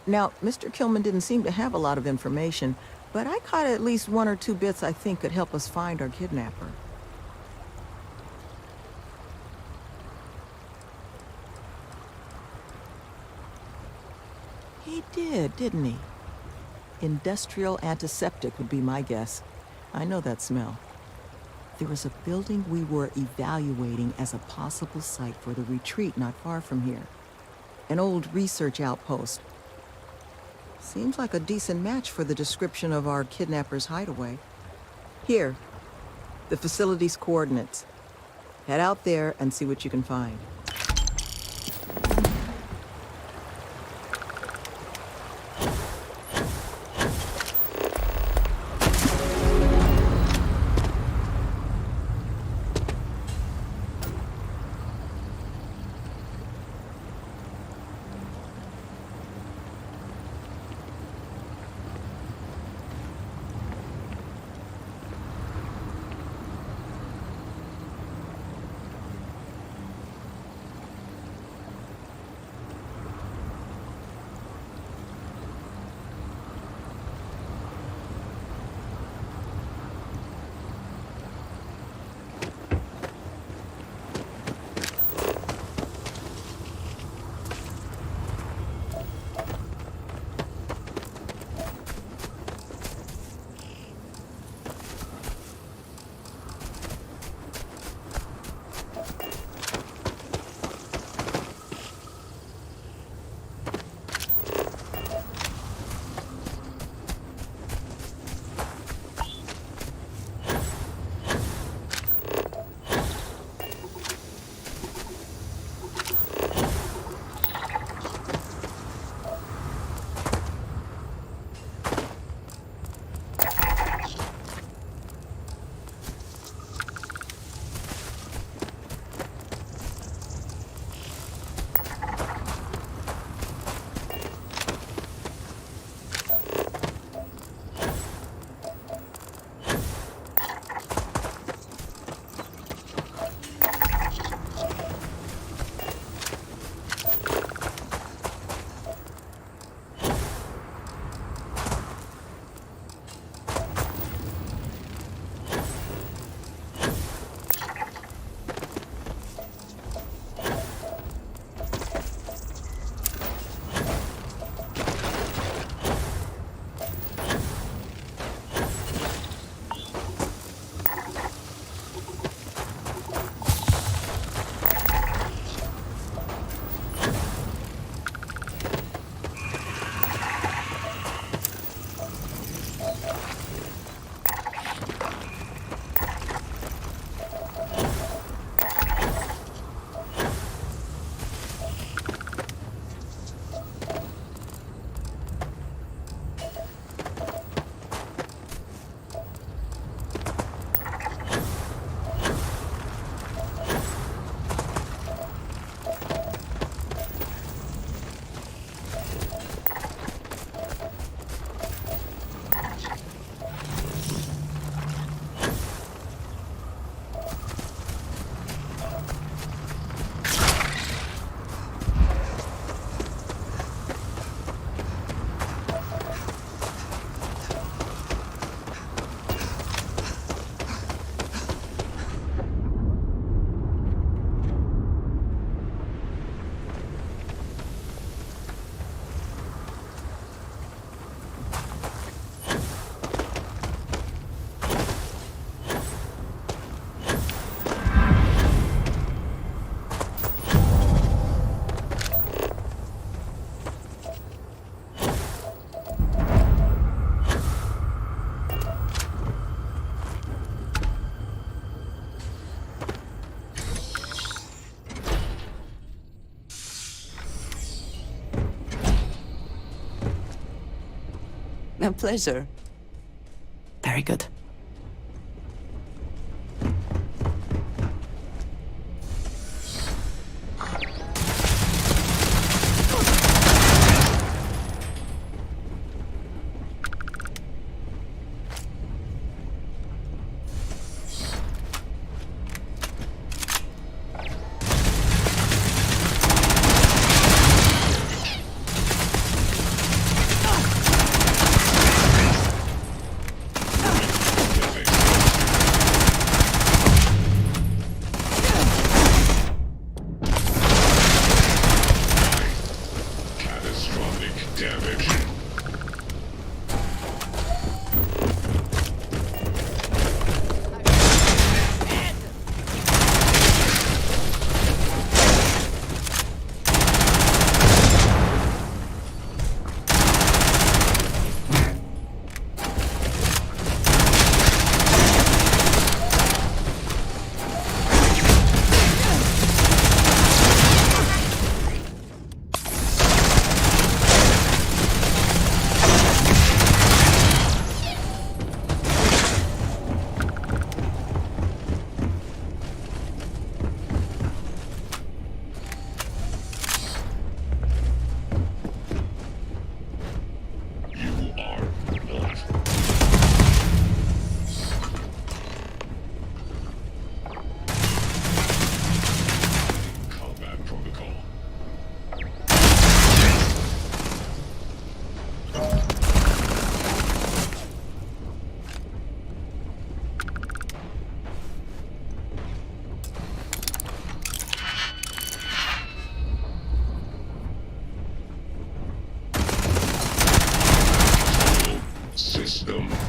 Now, Mr. Killman didn't seem to have a lot of information, but I caught at least one or two bits I think could help us find our kidnapper. He did, didn't he? Industrial antiseptic would be my guess. I know that smell. There was a building we were evaluating as a possible site for the retreat not far from here. An old research outpost. Seems like a decent match for the description of our kidnapper's hideaway. Here, the facility's coordinates. Head out there and see what you can find. A pleasure. Very good.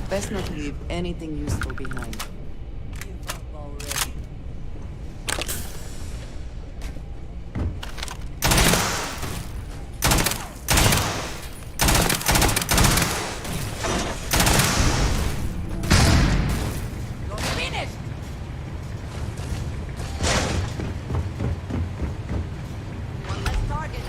Best not to leave anything useful behind. Give up already. You're finished! One less target.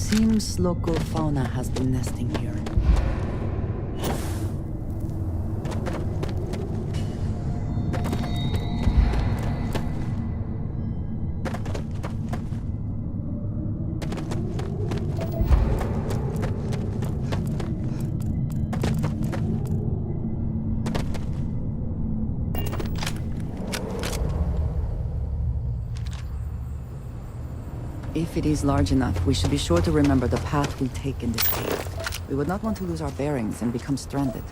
Seems local fauna has been nesting here. If it is large enough, we should be sure to remember the path we take in this cave. We would not want to lose our bearings and become stranded.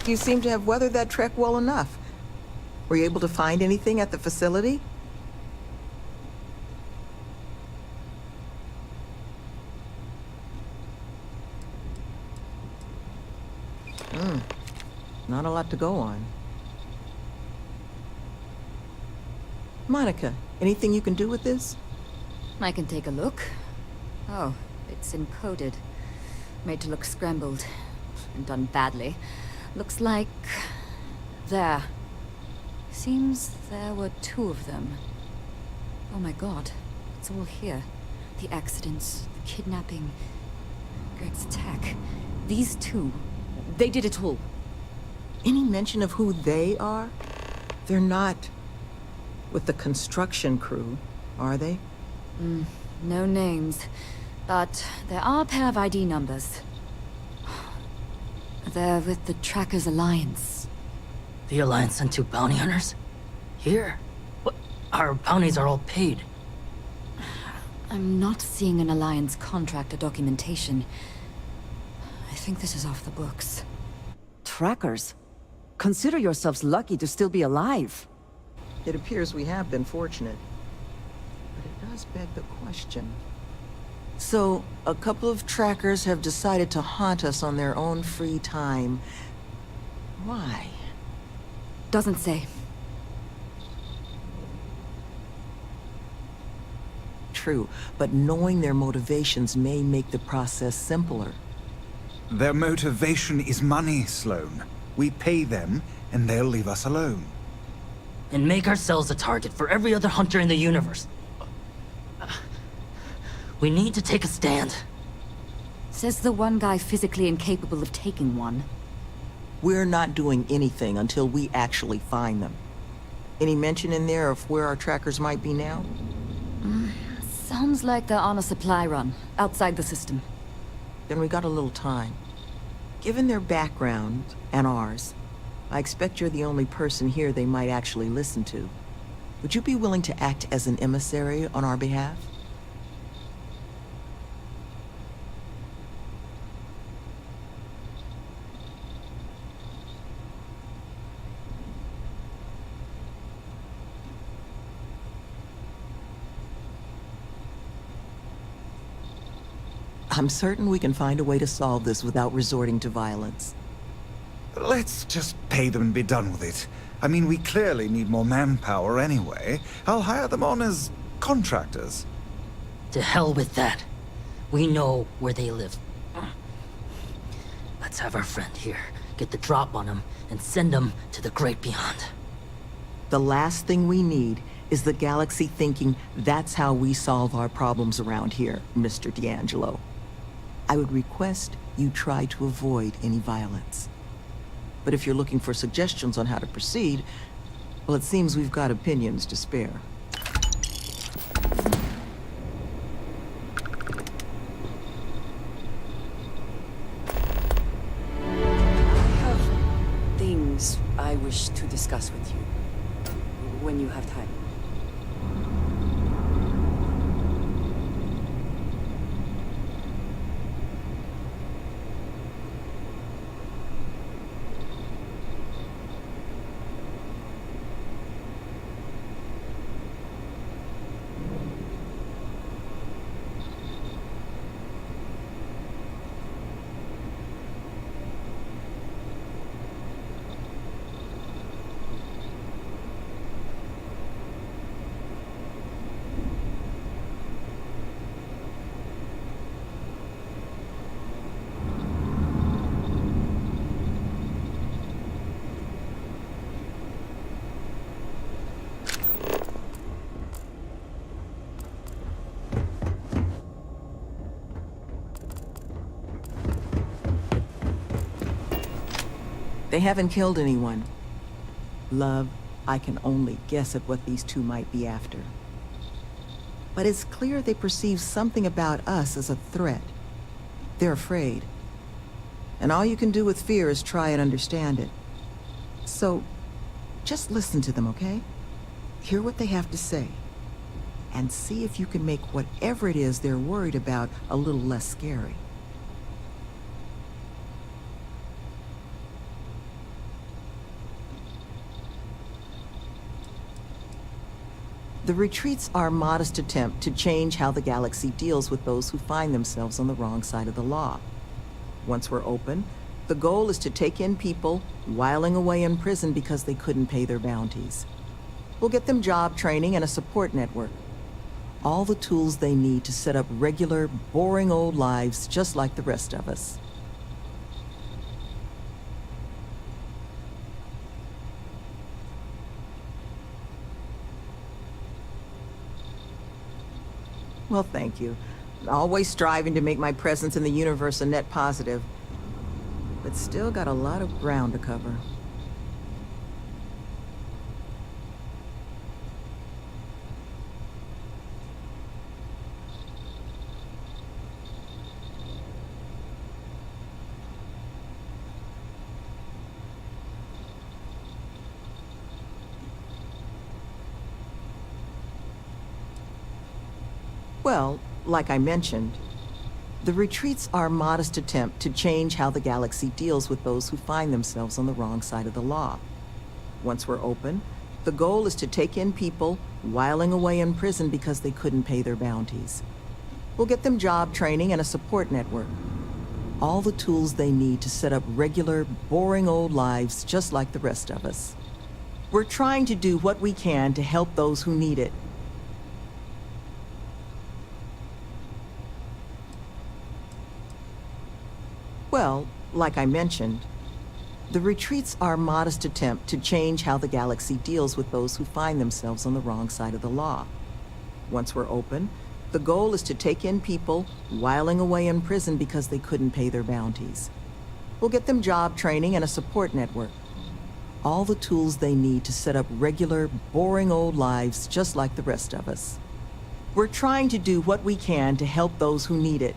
You seem to have weathered that trek well enough. Were you able to find anything at the facility? Not a lot to go on. Monica, anything you can do with this? I can take a look. Oh, it's encoded. Made to look scrambled. And done badly. Looks like... there. Seems there were two of them. Oh my god. It's all here. The accidents, the kidnapping, Greg's attack. These two. They did it all. Any mention of who they are? They're not with the construction crew, are they? No names. But there are a pair of ID numbers. They're with the Trackers Alliance. The Alliance sent 2 bounty hunters? Here? What? Our bounties are all paid. I'm not seeing an Alliance contract or documentation. I think this is off the books. Trackers? Consider yourselves lucky to still be alive. It appears we have been fortunate. But it does beg the question. So, a couple of trackers have decided to haunt us on their own free time. Why? Doesn't say. True, but knowing their motivations may make the process simpler. Their motivation is money, Sloane. We pay them, and they'll leave us alone. And make ourselves a target for every other hunter in the universe. We need to take a stand. Says the one guy physically incapable of taking one. We're not doing anything until we actually find them. Any mention in there of where our trackers might be now? Sounds like they're on a supply run, outside the system. Then we got a little time. Given their background, and ours, I expect you're the only person here they might actually listen to. Would you be willing to act as an emissary on our behalf? I'm certain we can find a way to solve this without resorting to violence. Let's just pay them and be done with it. I mean, we clearly need more manpower anyway. I'll hire them on as contractors. To hell with that. We know where they live. Let's have our friend here get the drop on them and send them to the great beyond. The last thing we need is the galaxy thinking that's how we solve our problems around here, Mr. D'Angelo. I would request you try to avoid any violence. But if you're looking for suggestions on how to proceed, well, it seems we've got opinions to spare. I have things I wish to discuss with you when you have time. They haven't killed anyone. Love, I can only guess at what these two might be after. But it's clear they perceive something about us as a threat. They're afraid. And all you can do with fear is try and understand it. So, just listen to them, okay? Hear what they have to say. And see if you can make whatever it is they're worried about a little less scary. The retreats are a modest attempt to change how the galaxy deals with those who find themselves on the wrong side of the law. Once we're open, the goal is to take in people whiling away in prison because they couldn't pay their bounties. We'll get them job training and a support network. All the tools they need to set up regular, boring old lives just like the rest of us. Well, thank you. Always striving to make my presence in the universe a net positive. But still got a lot of ground to cover. Well, like I mentioned, the retreats are a modest attempt to change how the galaxy deals with those who find themselves on the wrong side of the law. Once we're open, the goal is to take in people whiling away in prison because they couldn't pay their bounties. We'll get them job training and a support network. All the tools they need to set up regular, boring old lives just like the rest of us. We're trying to do what we can to help those who need it. Well, like I mentioned, the retreats are a modest attempt to change how the galaxy deals with those who find themselves on the wrong side of the law. Once we're open, the goal is to take in people whiling away in prison because they couldn't pay their bounties. We'll get them job training and a support network. All the tools they need to set up regular, boring old lives just like the rest of us. We're trying to do what we can to help those who need it.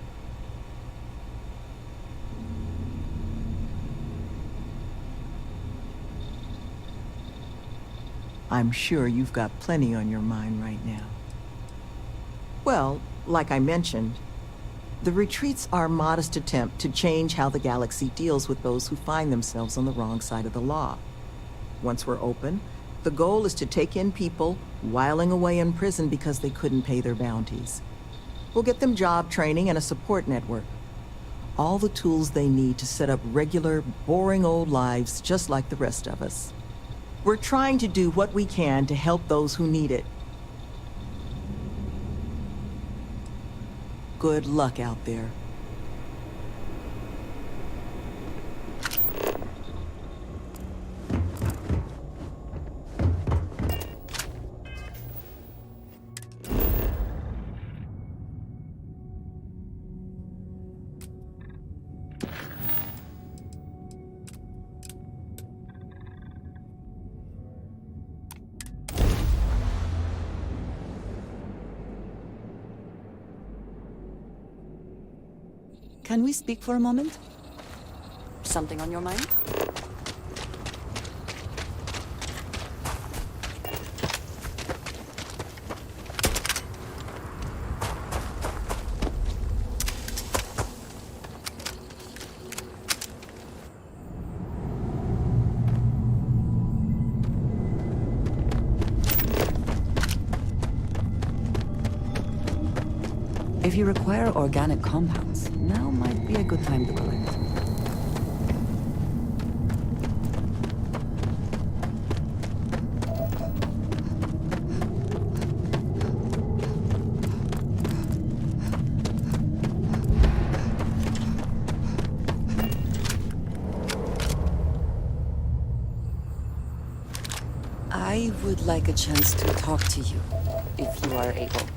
I'm sure you've got plenty on your mind right now. Well, like I mentioned, the retreats are a modest attempt to change how the galaxy deals with those who find themselves on the wrong side of the law. Once we're open, the goal is to take in people whiling away in prison because they couldn't pay their bounties. We'll get them job training and a support network. All the tools they need to set up regular, boring old lives just like the rest of us. We're trying to do what we can to help those who need it. Good luck out there. Can we speak for a moment? Something on your mind? If you require organic compounds, now might be a good time to collect. I would like a chance to talk to you, if you are able.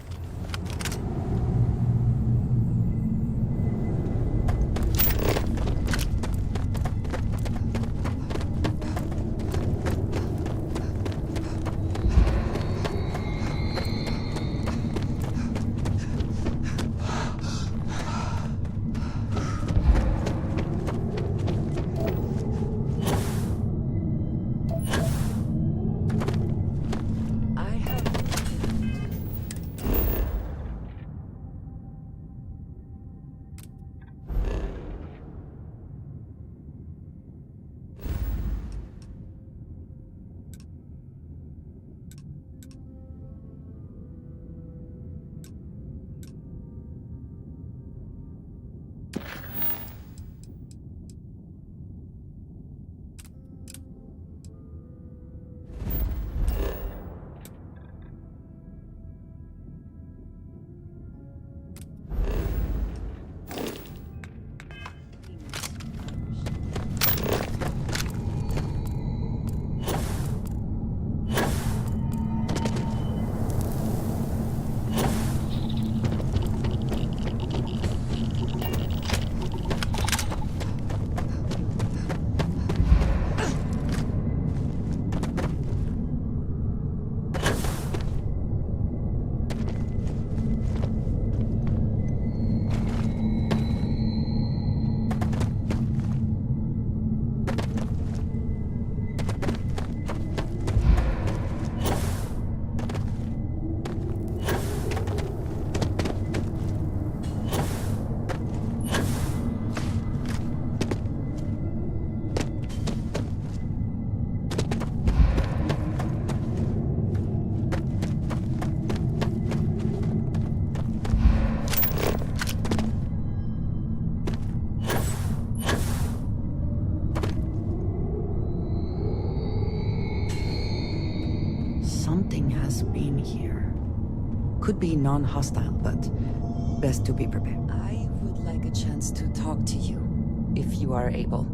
Something has been here. Could be non-hostile, but best to be prepared. I would like a chance to talk to you, if you are able.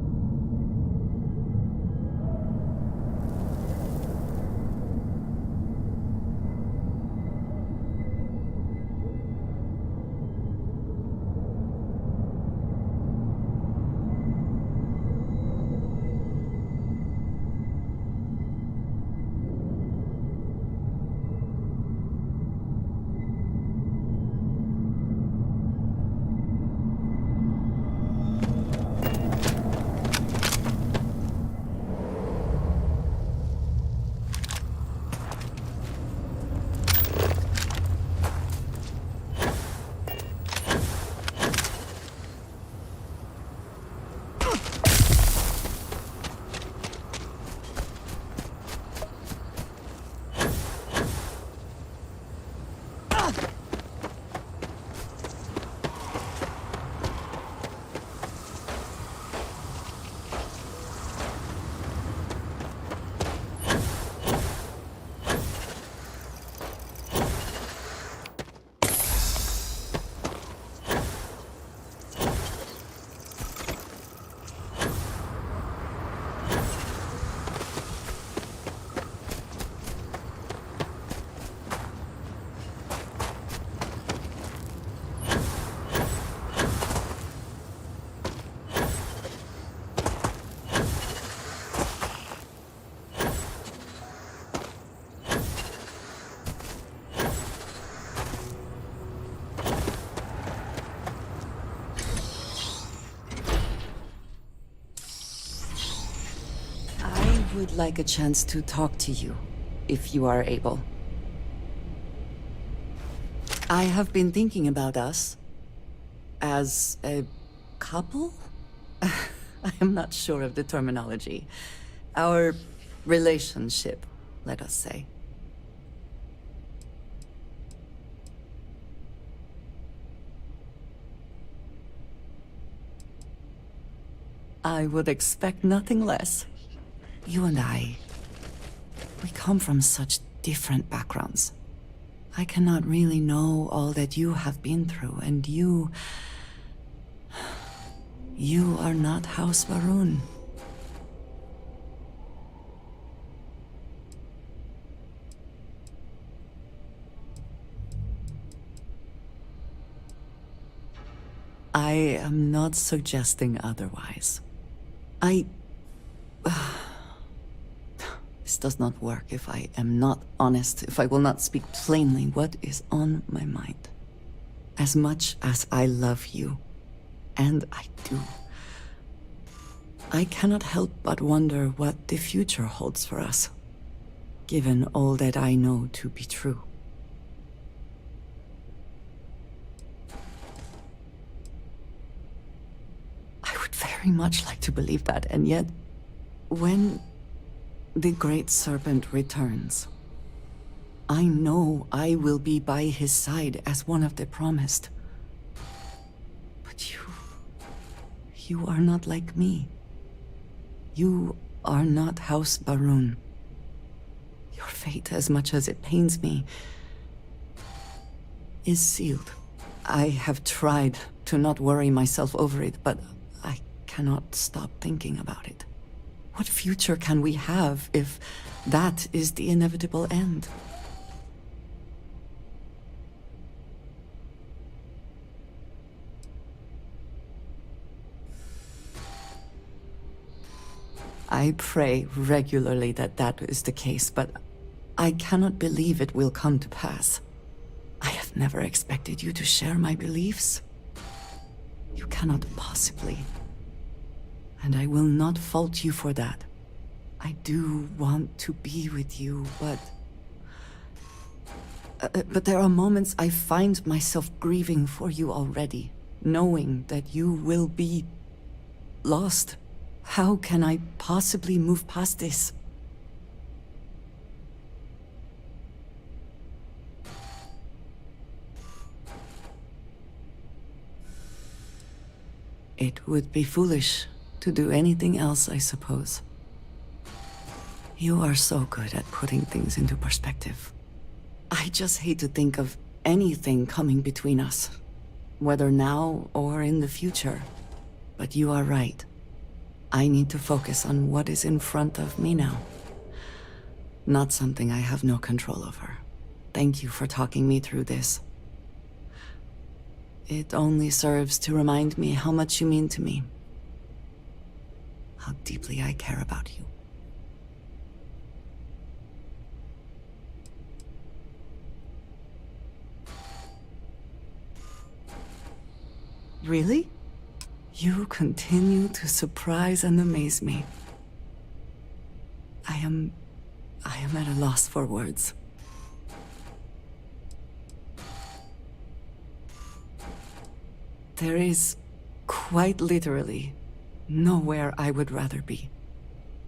would like a chance to talk to you, if you are able. I have been thinking about us as a couple? I am not sure of the terminology. Our relationship, let us say. I would expect nothing less. You and I, we come from such different backgrounds. I cannot really know all that you have been through, and you are not House Varun. I am not suggesting otherwise. This does not work if I am not honest, if I will not speak plainly what is on my mind. As much as I love you, and I do, I cannot help but wonder what the future holds for us, given all that I know to be true. I would very much like to believe that, and yet, when the Great Serpent returns, I know I will be by his side as one of the promised. But you are not like me. You are not House Varun. Your fate, as much as it pains me, is sealed. I have tried to not worry myself over it, but I cannot stop thinking about it. What future can we have if that is the inevitable end? I pray regularly that that is the case, but I cannot believe it will come to pass. I have never expected you to share my beliefs. You cannot possibly. And I will not fault you for that. I do want to be with you, but there are moments I find myself grieving for you already, knowing that you will be lost. How can I possibly move past this? It would be foolish to do anything else, I suppose. You are so good at putting things into perspective. I just hate to think of anything coming between us, whether now or in the future. But you are right. I need to focus on what is in front of me now. Not something I have no control over. Thank you for talking me through this. It only serves to remind me how much you mean to me. How deeply I care about you. Really? You continue to surprise and amaze me. I am at a loss for words. There is, quite literally, nowhere I would rather be.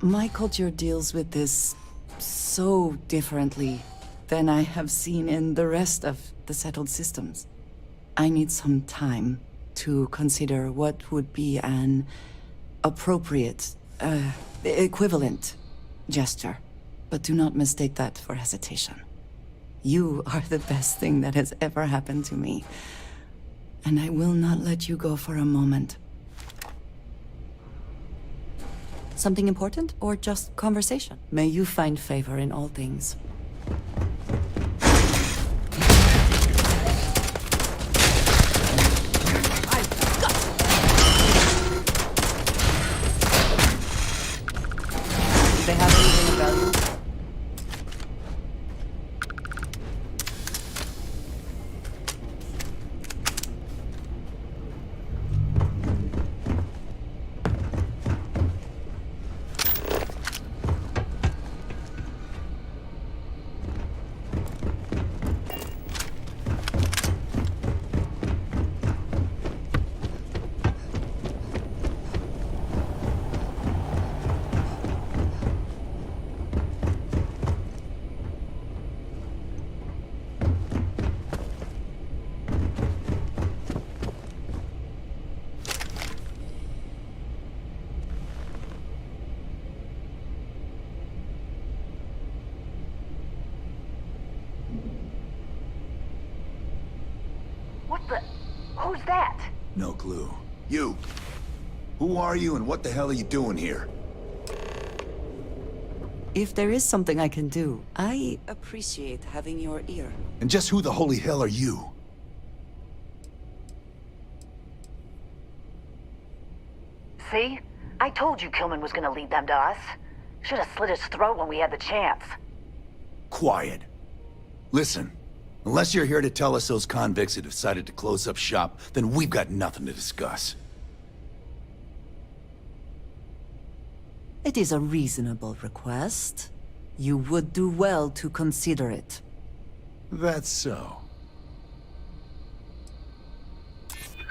My culture deals with this so differently than I have seen in the rest of the settled systems. I need some time to consider what would be an appropriate, equivalent gesture. But do not mistake that for hesitation. You are the best thing that has ever happened to me. And I will not let you go for a moment. Something important or just conversation? May you find favor in all things. Do they have anything of value? No clue. You! Who are you and what the hell are you doing here? If there is something I can do, I appreciate having your ear. And just who the holy hell are you? See? I told you Kilman was gonna lead them to us. Should have slit his throat when we had the chance. Quiet. Listen, unless you're here to tell us those convicts have decided to close up shop, then we've got nothing to discuss. It is a reasonable request. You would do well to consider it. That's so.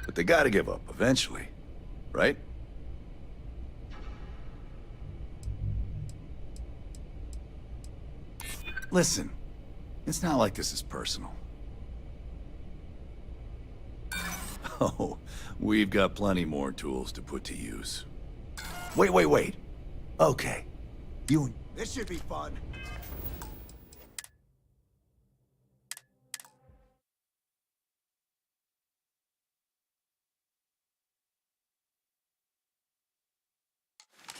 But they gotta give up eventually, right? Listen, it's not like this is personal. Oh, we've got plenty more tools to put to use. Wait. Okay. You... This should be fun.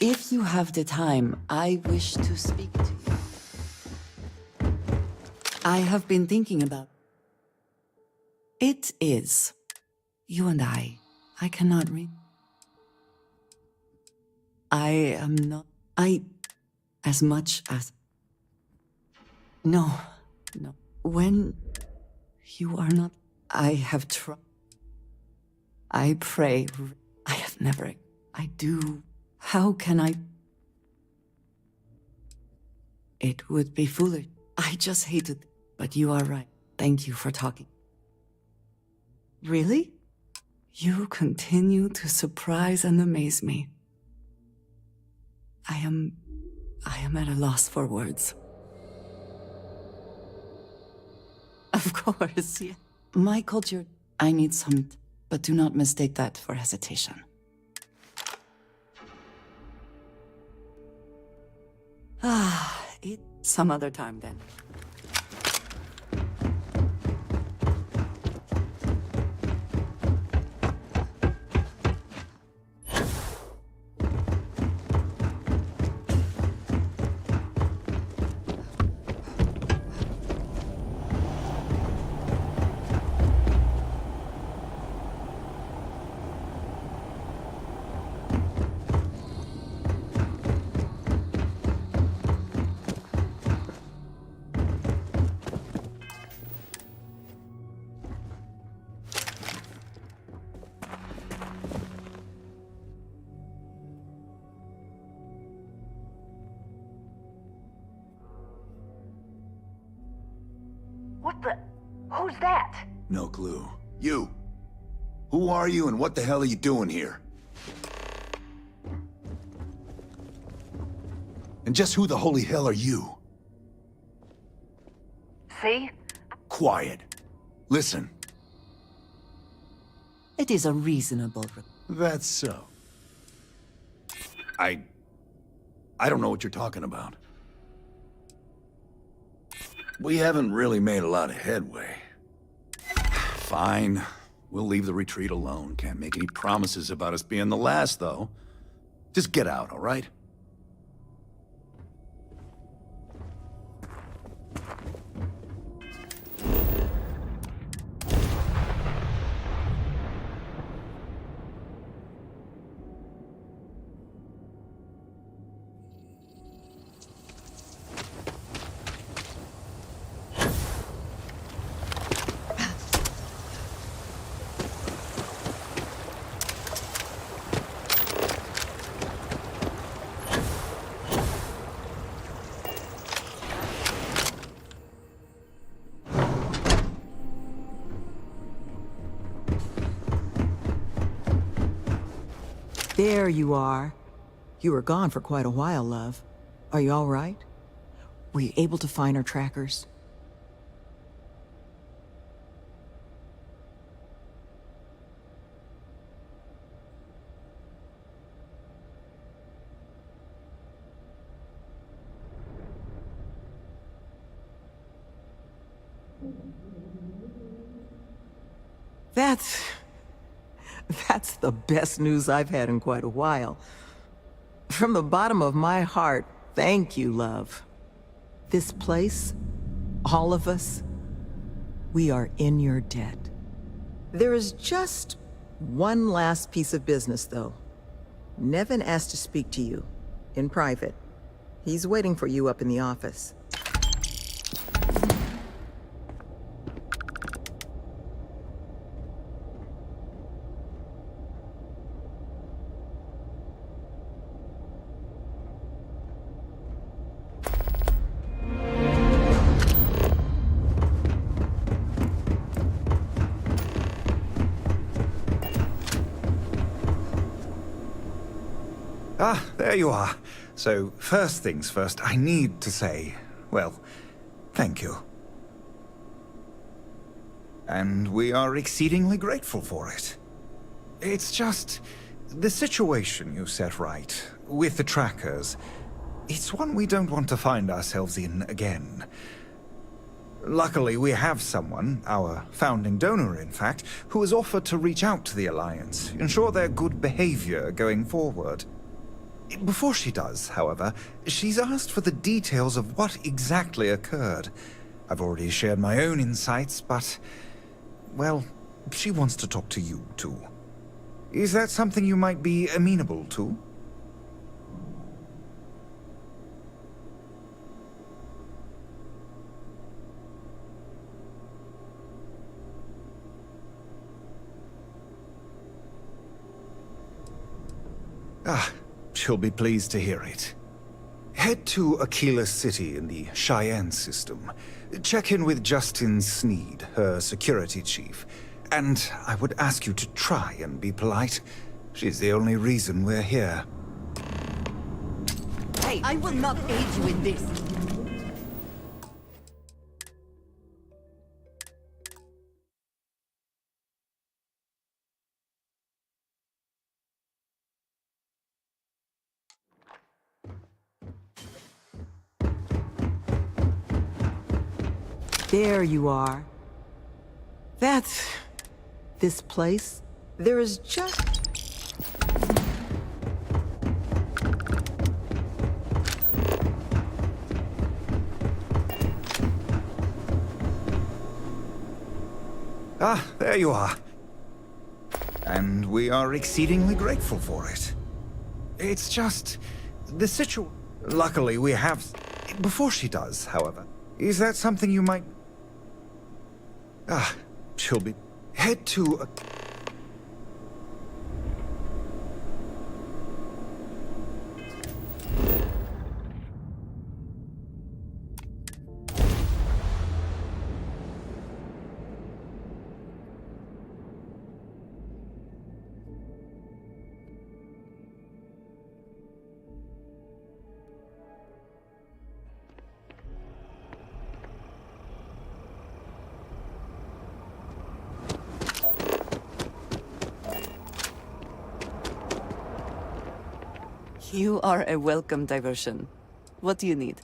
If you have the time, I wish to speak to you. I have been thinking about... It is. You and I cannot read. I am not... As much as... No. When you are not... I have tried. I pray. I have never... I do... How can I... It would be foolish. I just hate it. But you are right. Thank you for talking. Really? You continue to surprise and amaze me. I am at a loss for words. Of course, yeah. My culture, I need some, but do not mistake that for hesitation. Some other time then. What the... Who's that? No clue. You! Who are you and what the hell are you doing here? And just who the holy hell are you? See? Quiet. Listen. It is a reasonable... That's so. I don't know what you're talking about. We haven't really made a lot of headway. Fine. We'll leave the retreat alone. Can't make any promises about us being the last, though. Just get out, all right? There you are. You were gone for quite a while, love. Are you all right? Were you able to find our trackers? That's the best news I've had in quite a while. From the bottom of my heart, thank you, love. This place, all of us, we are in your debt. There is just one last piece of business, though. Nevin asked to speak to you, in private. He's waiting for you up in the office. Ah, there you are. So, first things first, I need to say, well, thank you. And we are exceedingly grateful for it. It's just, the situation you set right, with the trackers, it's one we don't want to find ourselves in again. Luckily, we have someone, our founding donor in fact, who has offered to reach out to the Alliance, ensure their good behavior going forward. Before she does, however, she's asked for the details of what exactly occurred. I've already shared my own insights, but, well, she wants to talk to you, too. Is that something you might be amenable to? Ah, she'll be pleased to hear it. Head to Aquila City in the Cheyenne system. Check in with Justin Sneed, her security chief. And I would ask you to try and be polite. She's the only reason we're here. Hey, I will not aid you in this. There you are. That's... this place. There is just... Ah, there you are. And we are exceedingly grateful for it. It's just... the Luckily, we have... Before she does, however, is that something you might... Ah, she'll be... Head to... You are a welcome diversion. What do you need?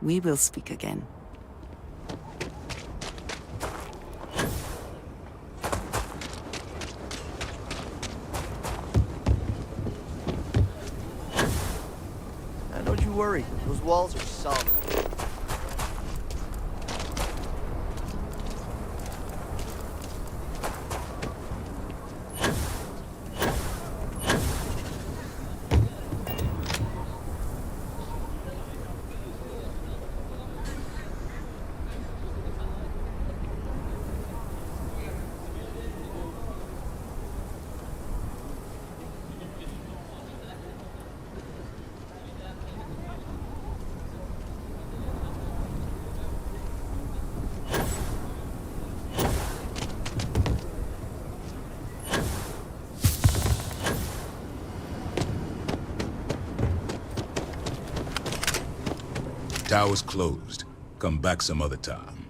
We will speak again. Don't you worry, those walls are solid. Tower's closed. Come back some other time.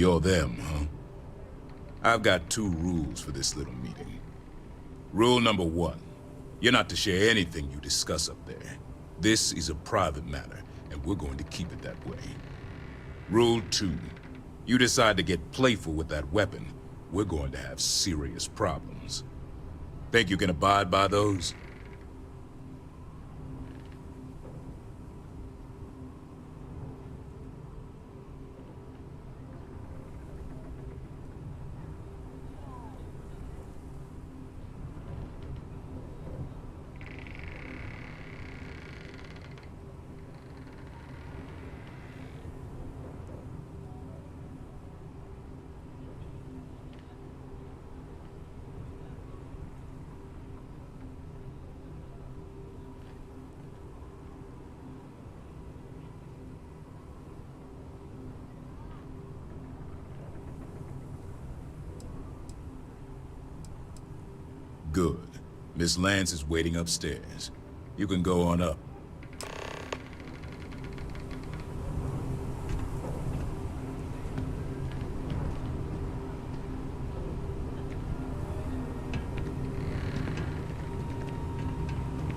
You're them, huh? I've got 2 rules for this little meeting. Rule number 1, you're not to share anything you discuss up there. This is a private matter, and we're going to keep it that way. Rule 2, you decide to get playful with that weapon, we're going to have serious problems. Think you can abide by those? Good. Miss Lance is waiting upstairs. You can go on up.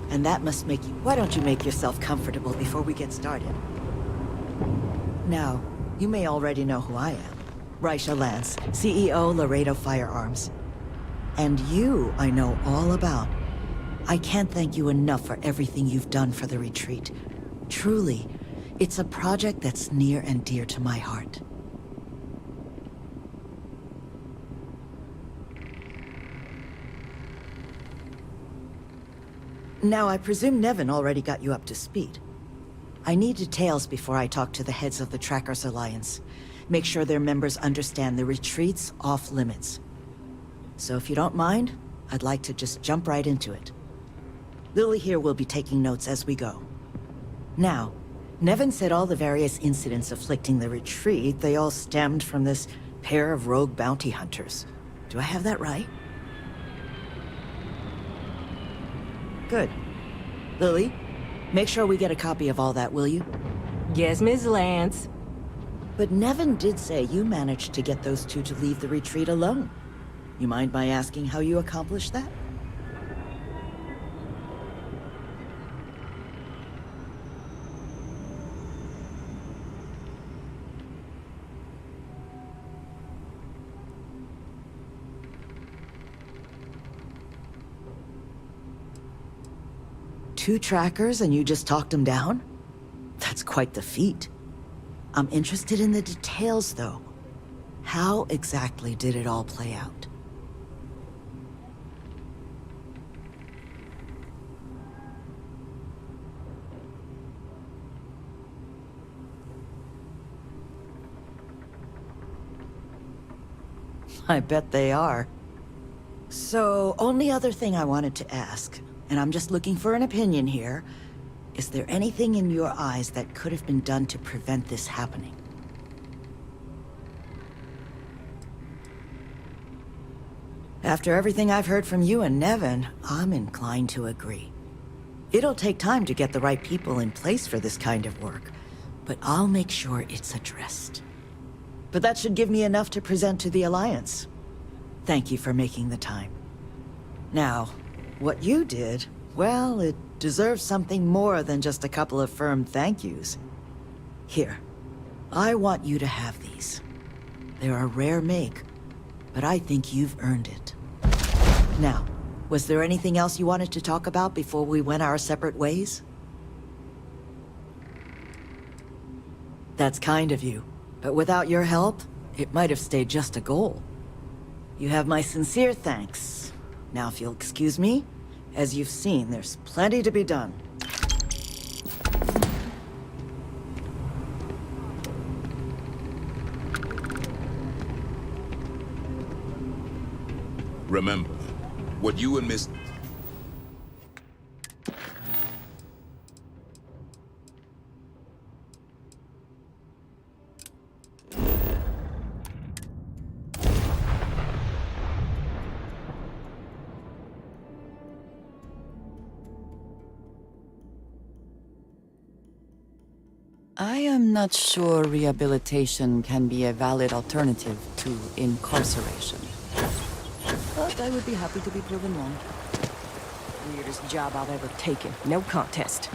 And that must make you... Why don't you make yourself comfortable before we get started? Now, you may already know who I am. Raisha Lance, CEO, Laredo Firearms. And you, I know all about. I can't thank you enough for everything you've done for the retreat. Truly, it's a project that's near and dear to my heart. Now, I presume Nevin already got you up to speed. I need details before I talk to the heads of the Trackers Alliance. Make sure their members understand the retreat's off limits. So if you don't mind, I'd like to just jump right into it. Lily here will be taking notes as we go. Now, Nevin said all the various incidents afflicting the retreat, they all stemmed from this pair of rogue bounty hunters. Do I have that right? Good. Lily, make sure we get a copy of all that, will you? Yes, Miss Lance. But Nevin did say you managed to get those 2 to leave the retreat alone. You mind my asking how you accomplished that? Two trackers and you just talked them down? That's quite the feat. I'm interested in the details, though. How exactly did it all play out? I bet they are. So, only other thing I wanted to ask, and I'm just looking for an opinion here, is there anything in your eyes that could have been done to prevent this happening? After everything I've heard from you and Nevin, I'm inclined to agree. It'll take time to get the right people in place for this kind of work, but I'll make sure it's addressed. But that should give me enough to present to the Alliance. Thank you for making the time. Now, what you did, well, it deserves something more than just a couple of firm thank yous. Here, I want you to have these. They're a rare make, but I think you've earned it. Now, was there anything else you wanted to talk about before we went our separate ways? That's kind of you. But without your help, it might have stayed just a goal. You have my sincere thanks. Now, if you'll excuse me, as you've seen, there's plenty to be done. Remember, what you and Miss... I am not sure rehabilitation can be a valid alternative to incarceration. But I would be happy to be proven wrong. Weirdest job I've ever taken. No contest.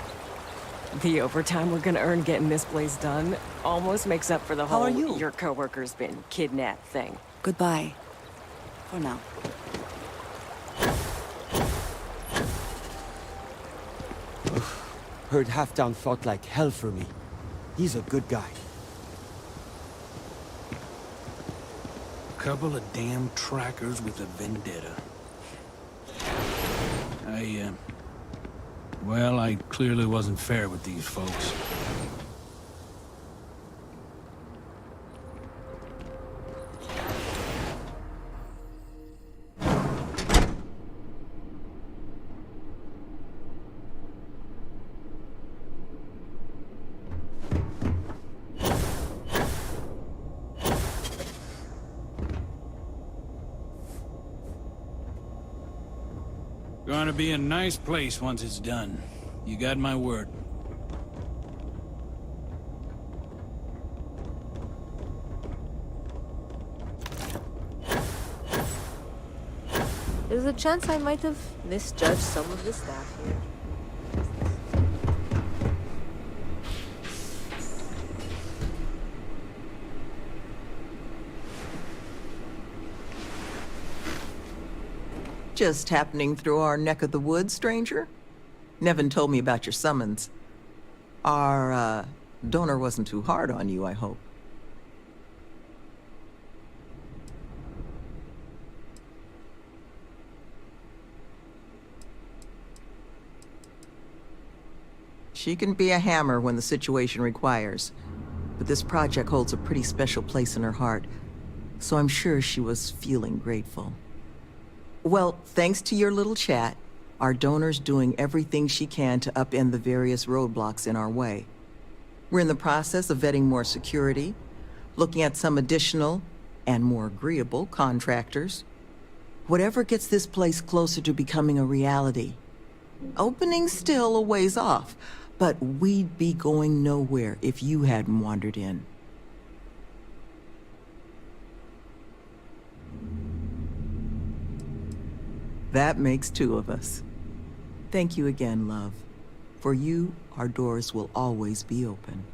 The overtime we're gonna earn getting this place done almost makes up for the How whole are you? your coworker's been kidnapped thing. Goodbye. For now. Heard Halfdown fought like hell for me. He's a good guy. Couple of damn trackers with a vendetta. Well, I clearly wasn't fair with these folks. Gonna be a nice place once it's done. You got my word. There's a chance I might have misjudged some of the staff here. Just happening through our neck of the woods, stranger? Nevin told me about your summons. Our, donor wasn't too hard on you, I hope. She can be a hammer when the situation requires, but this project holds a pretty special place in her heart, so I'm sure she was feeling grateful. Well, thanks to your little chat, our donor's doing everything she can to upend the various roadblocks in our way. We're in the process of vetting more security, looking at some additional and more agreeable contractors. Whatever gets this place closer to becoming a reality. Opening's still a ways off, but we'd be going nowhere if you hadn't wandered in. That makes two of us. Thank you again, love. For you, our doors will always be open.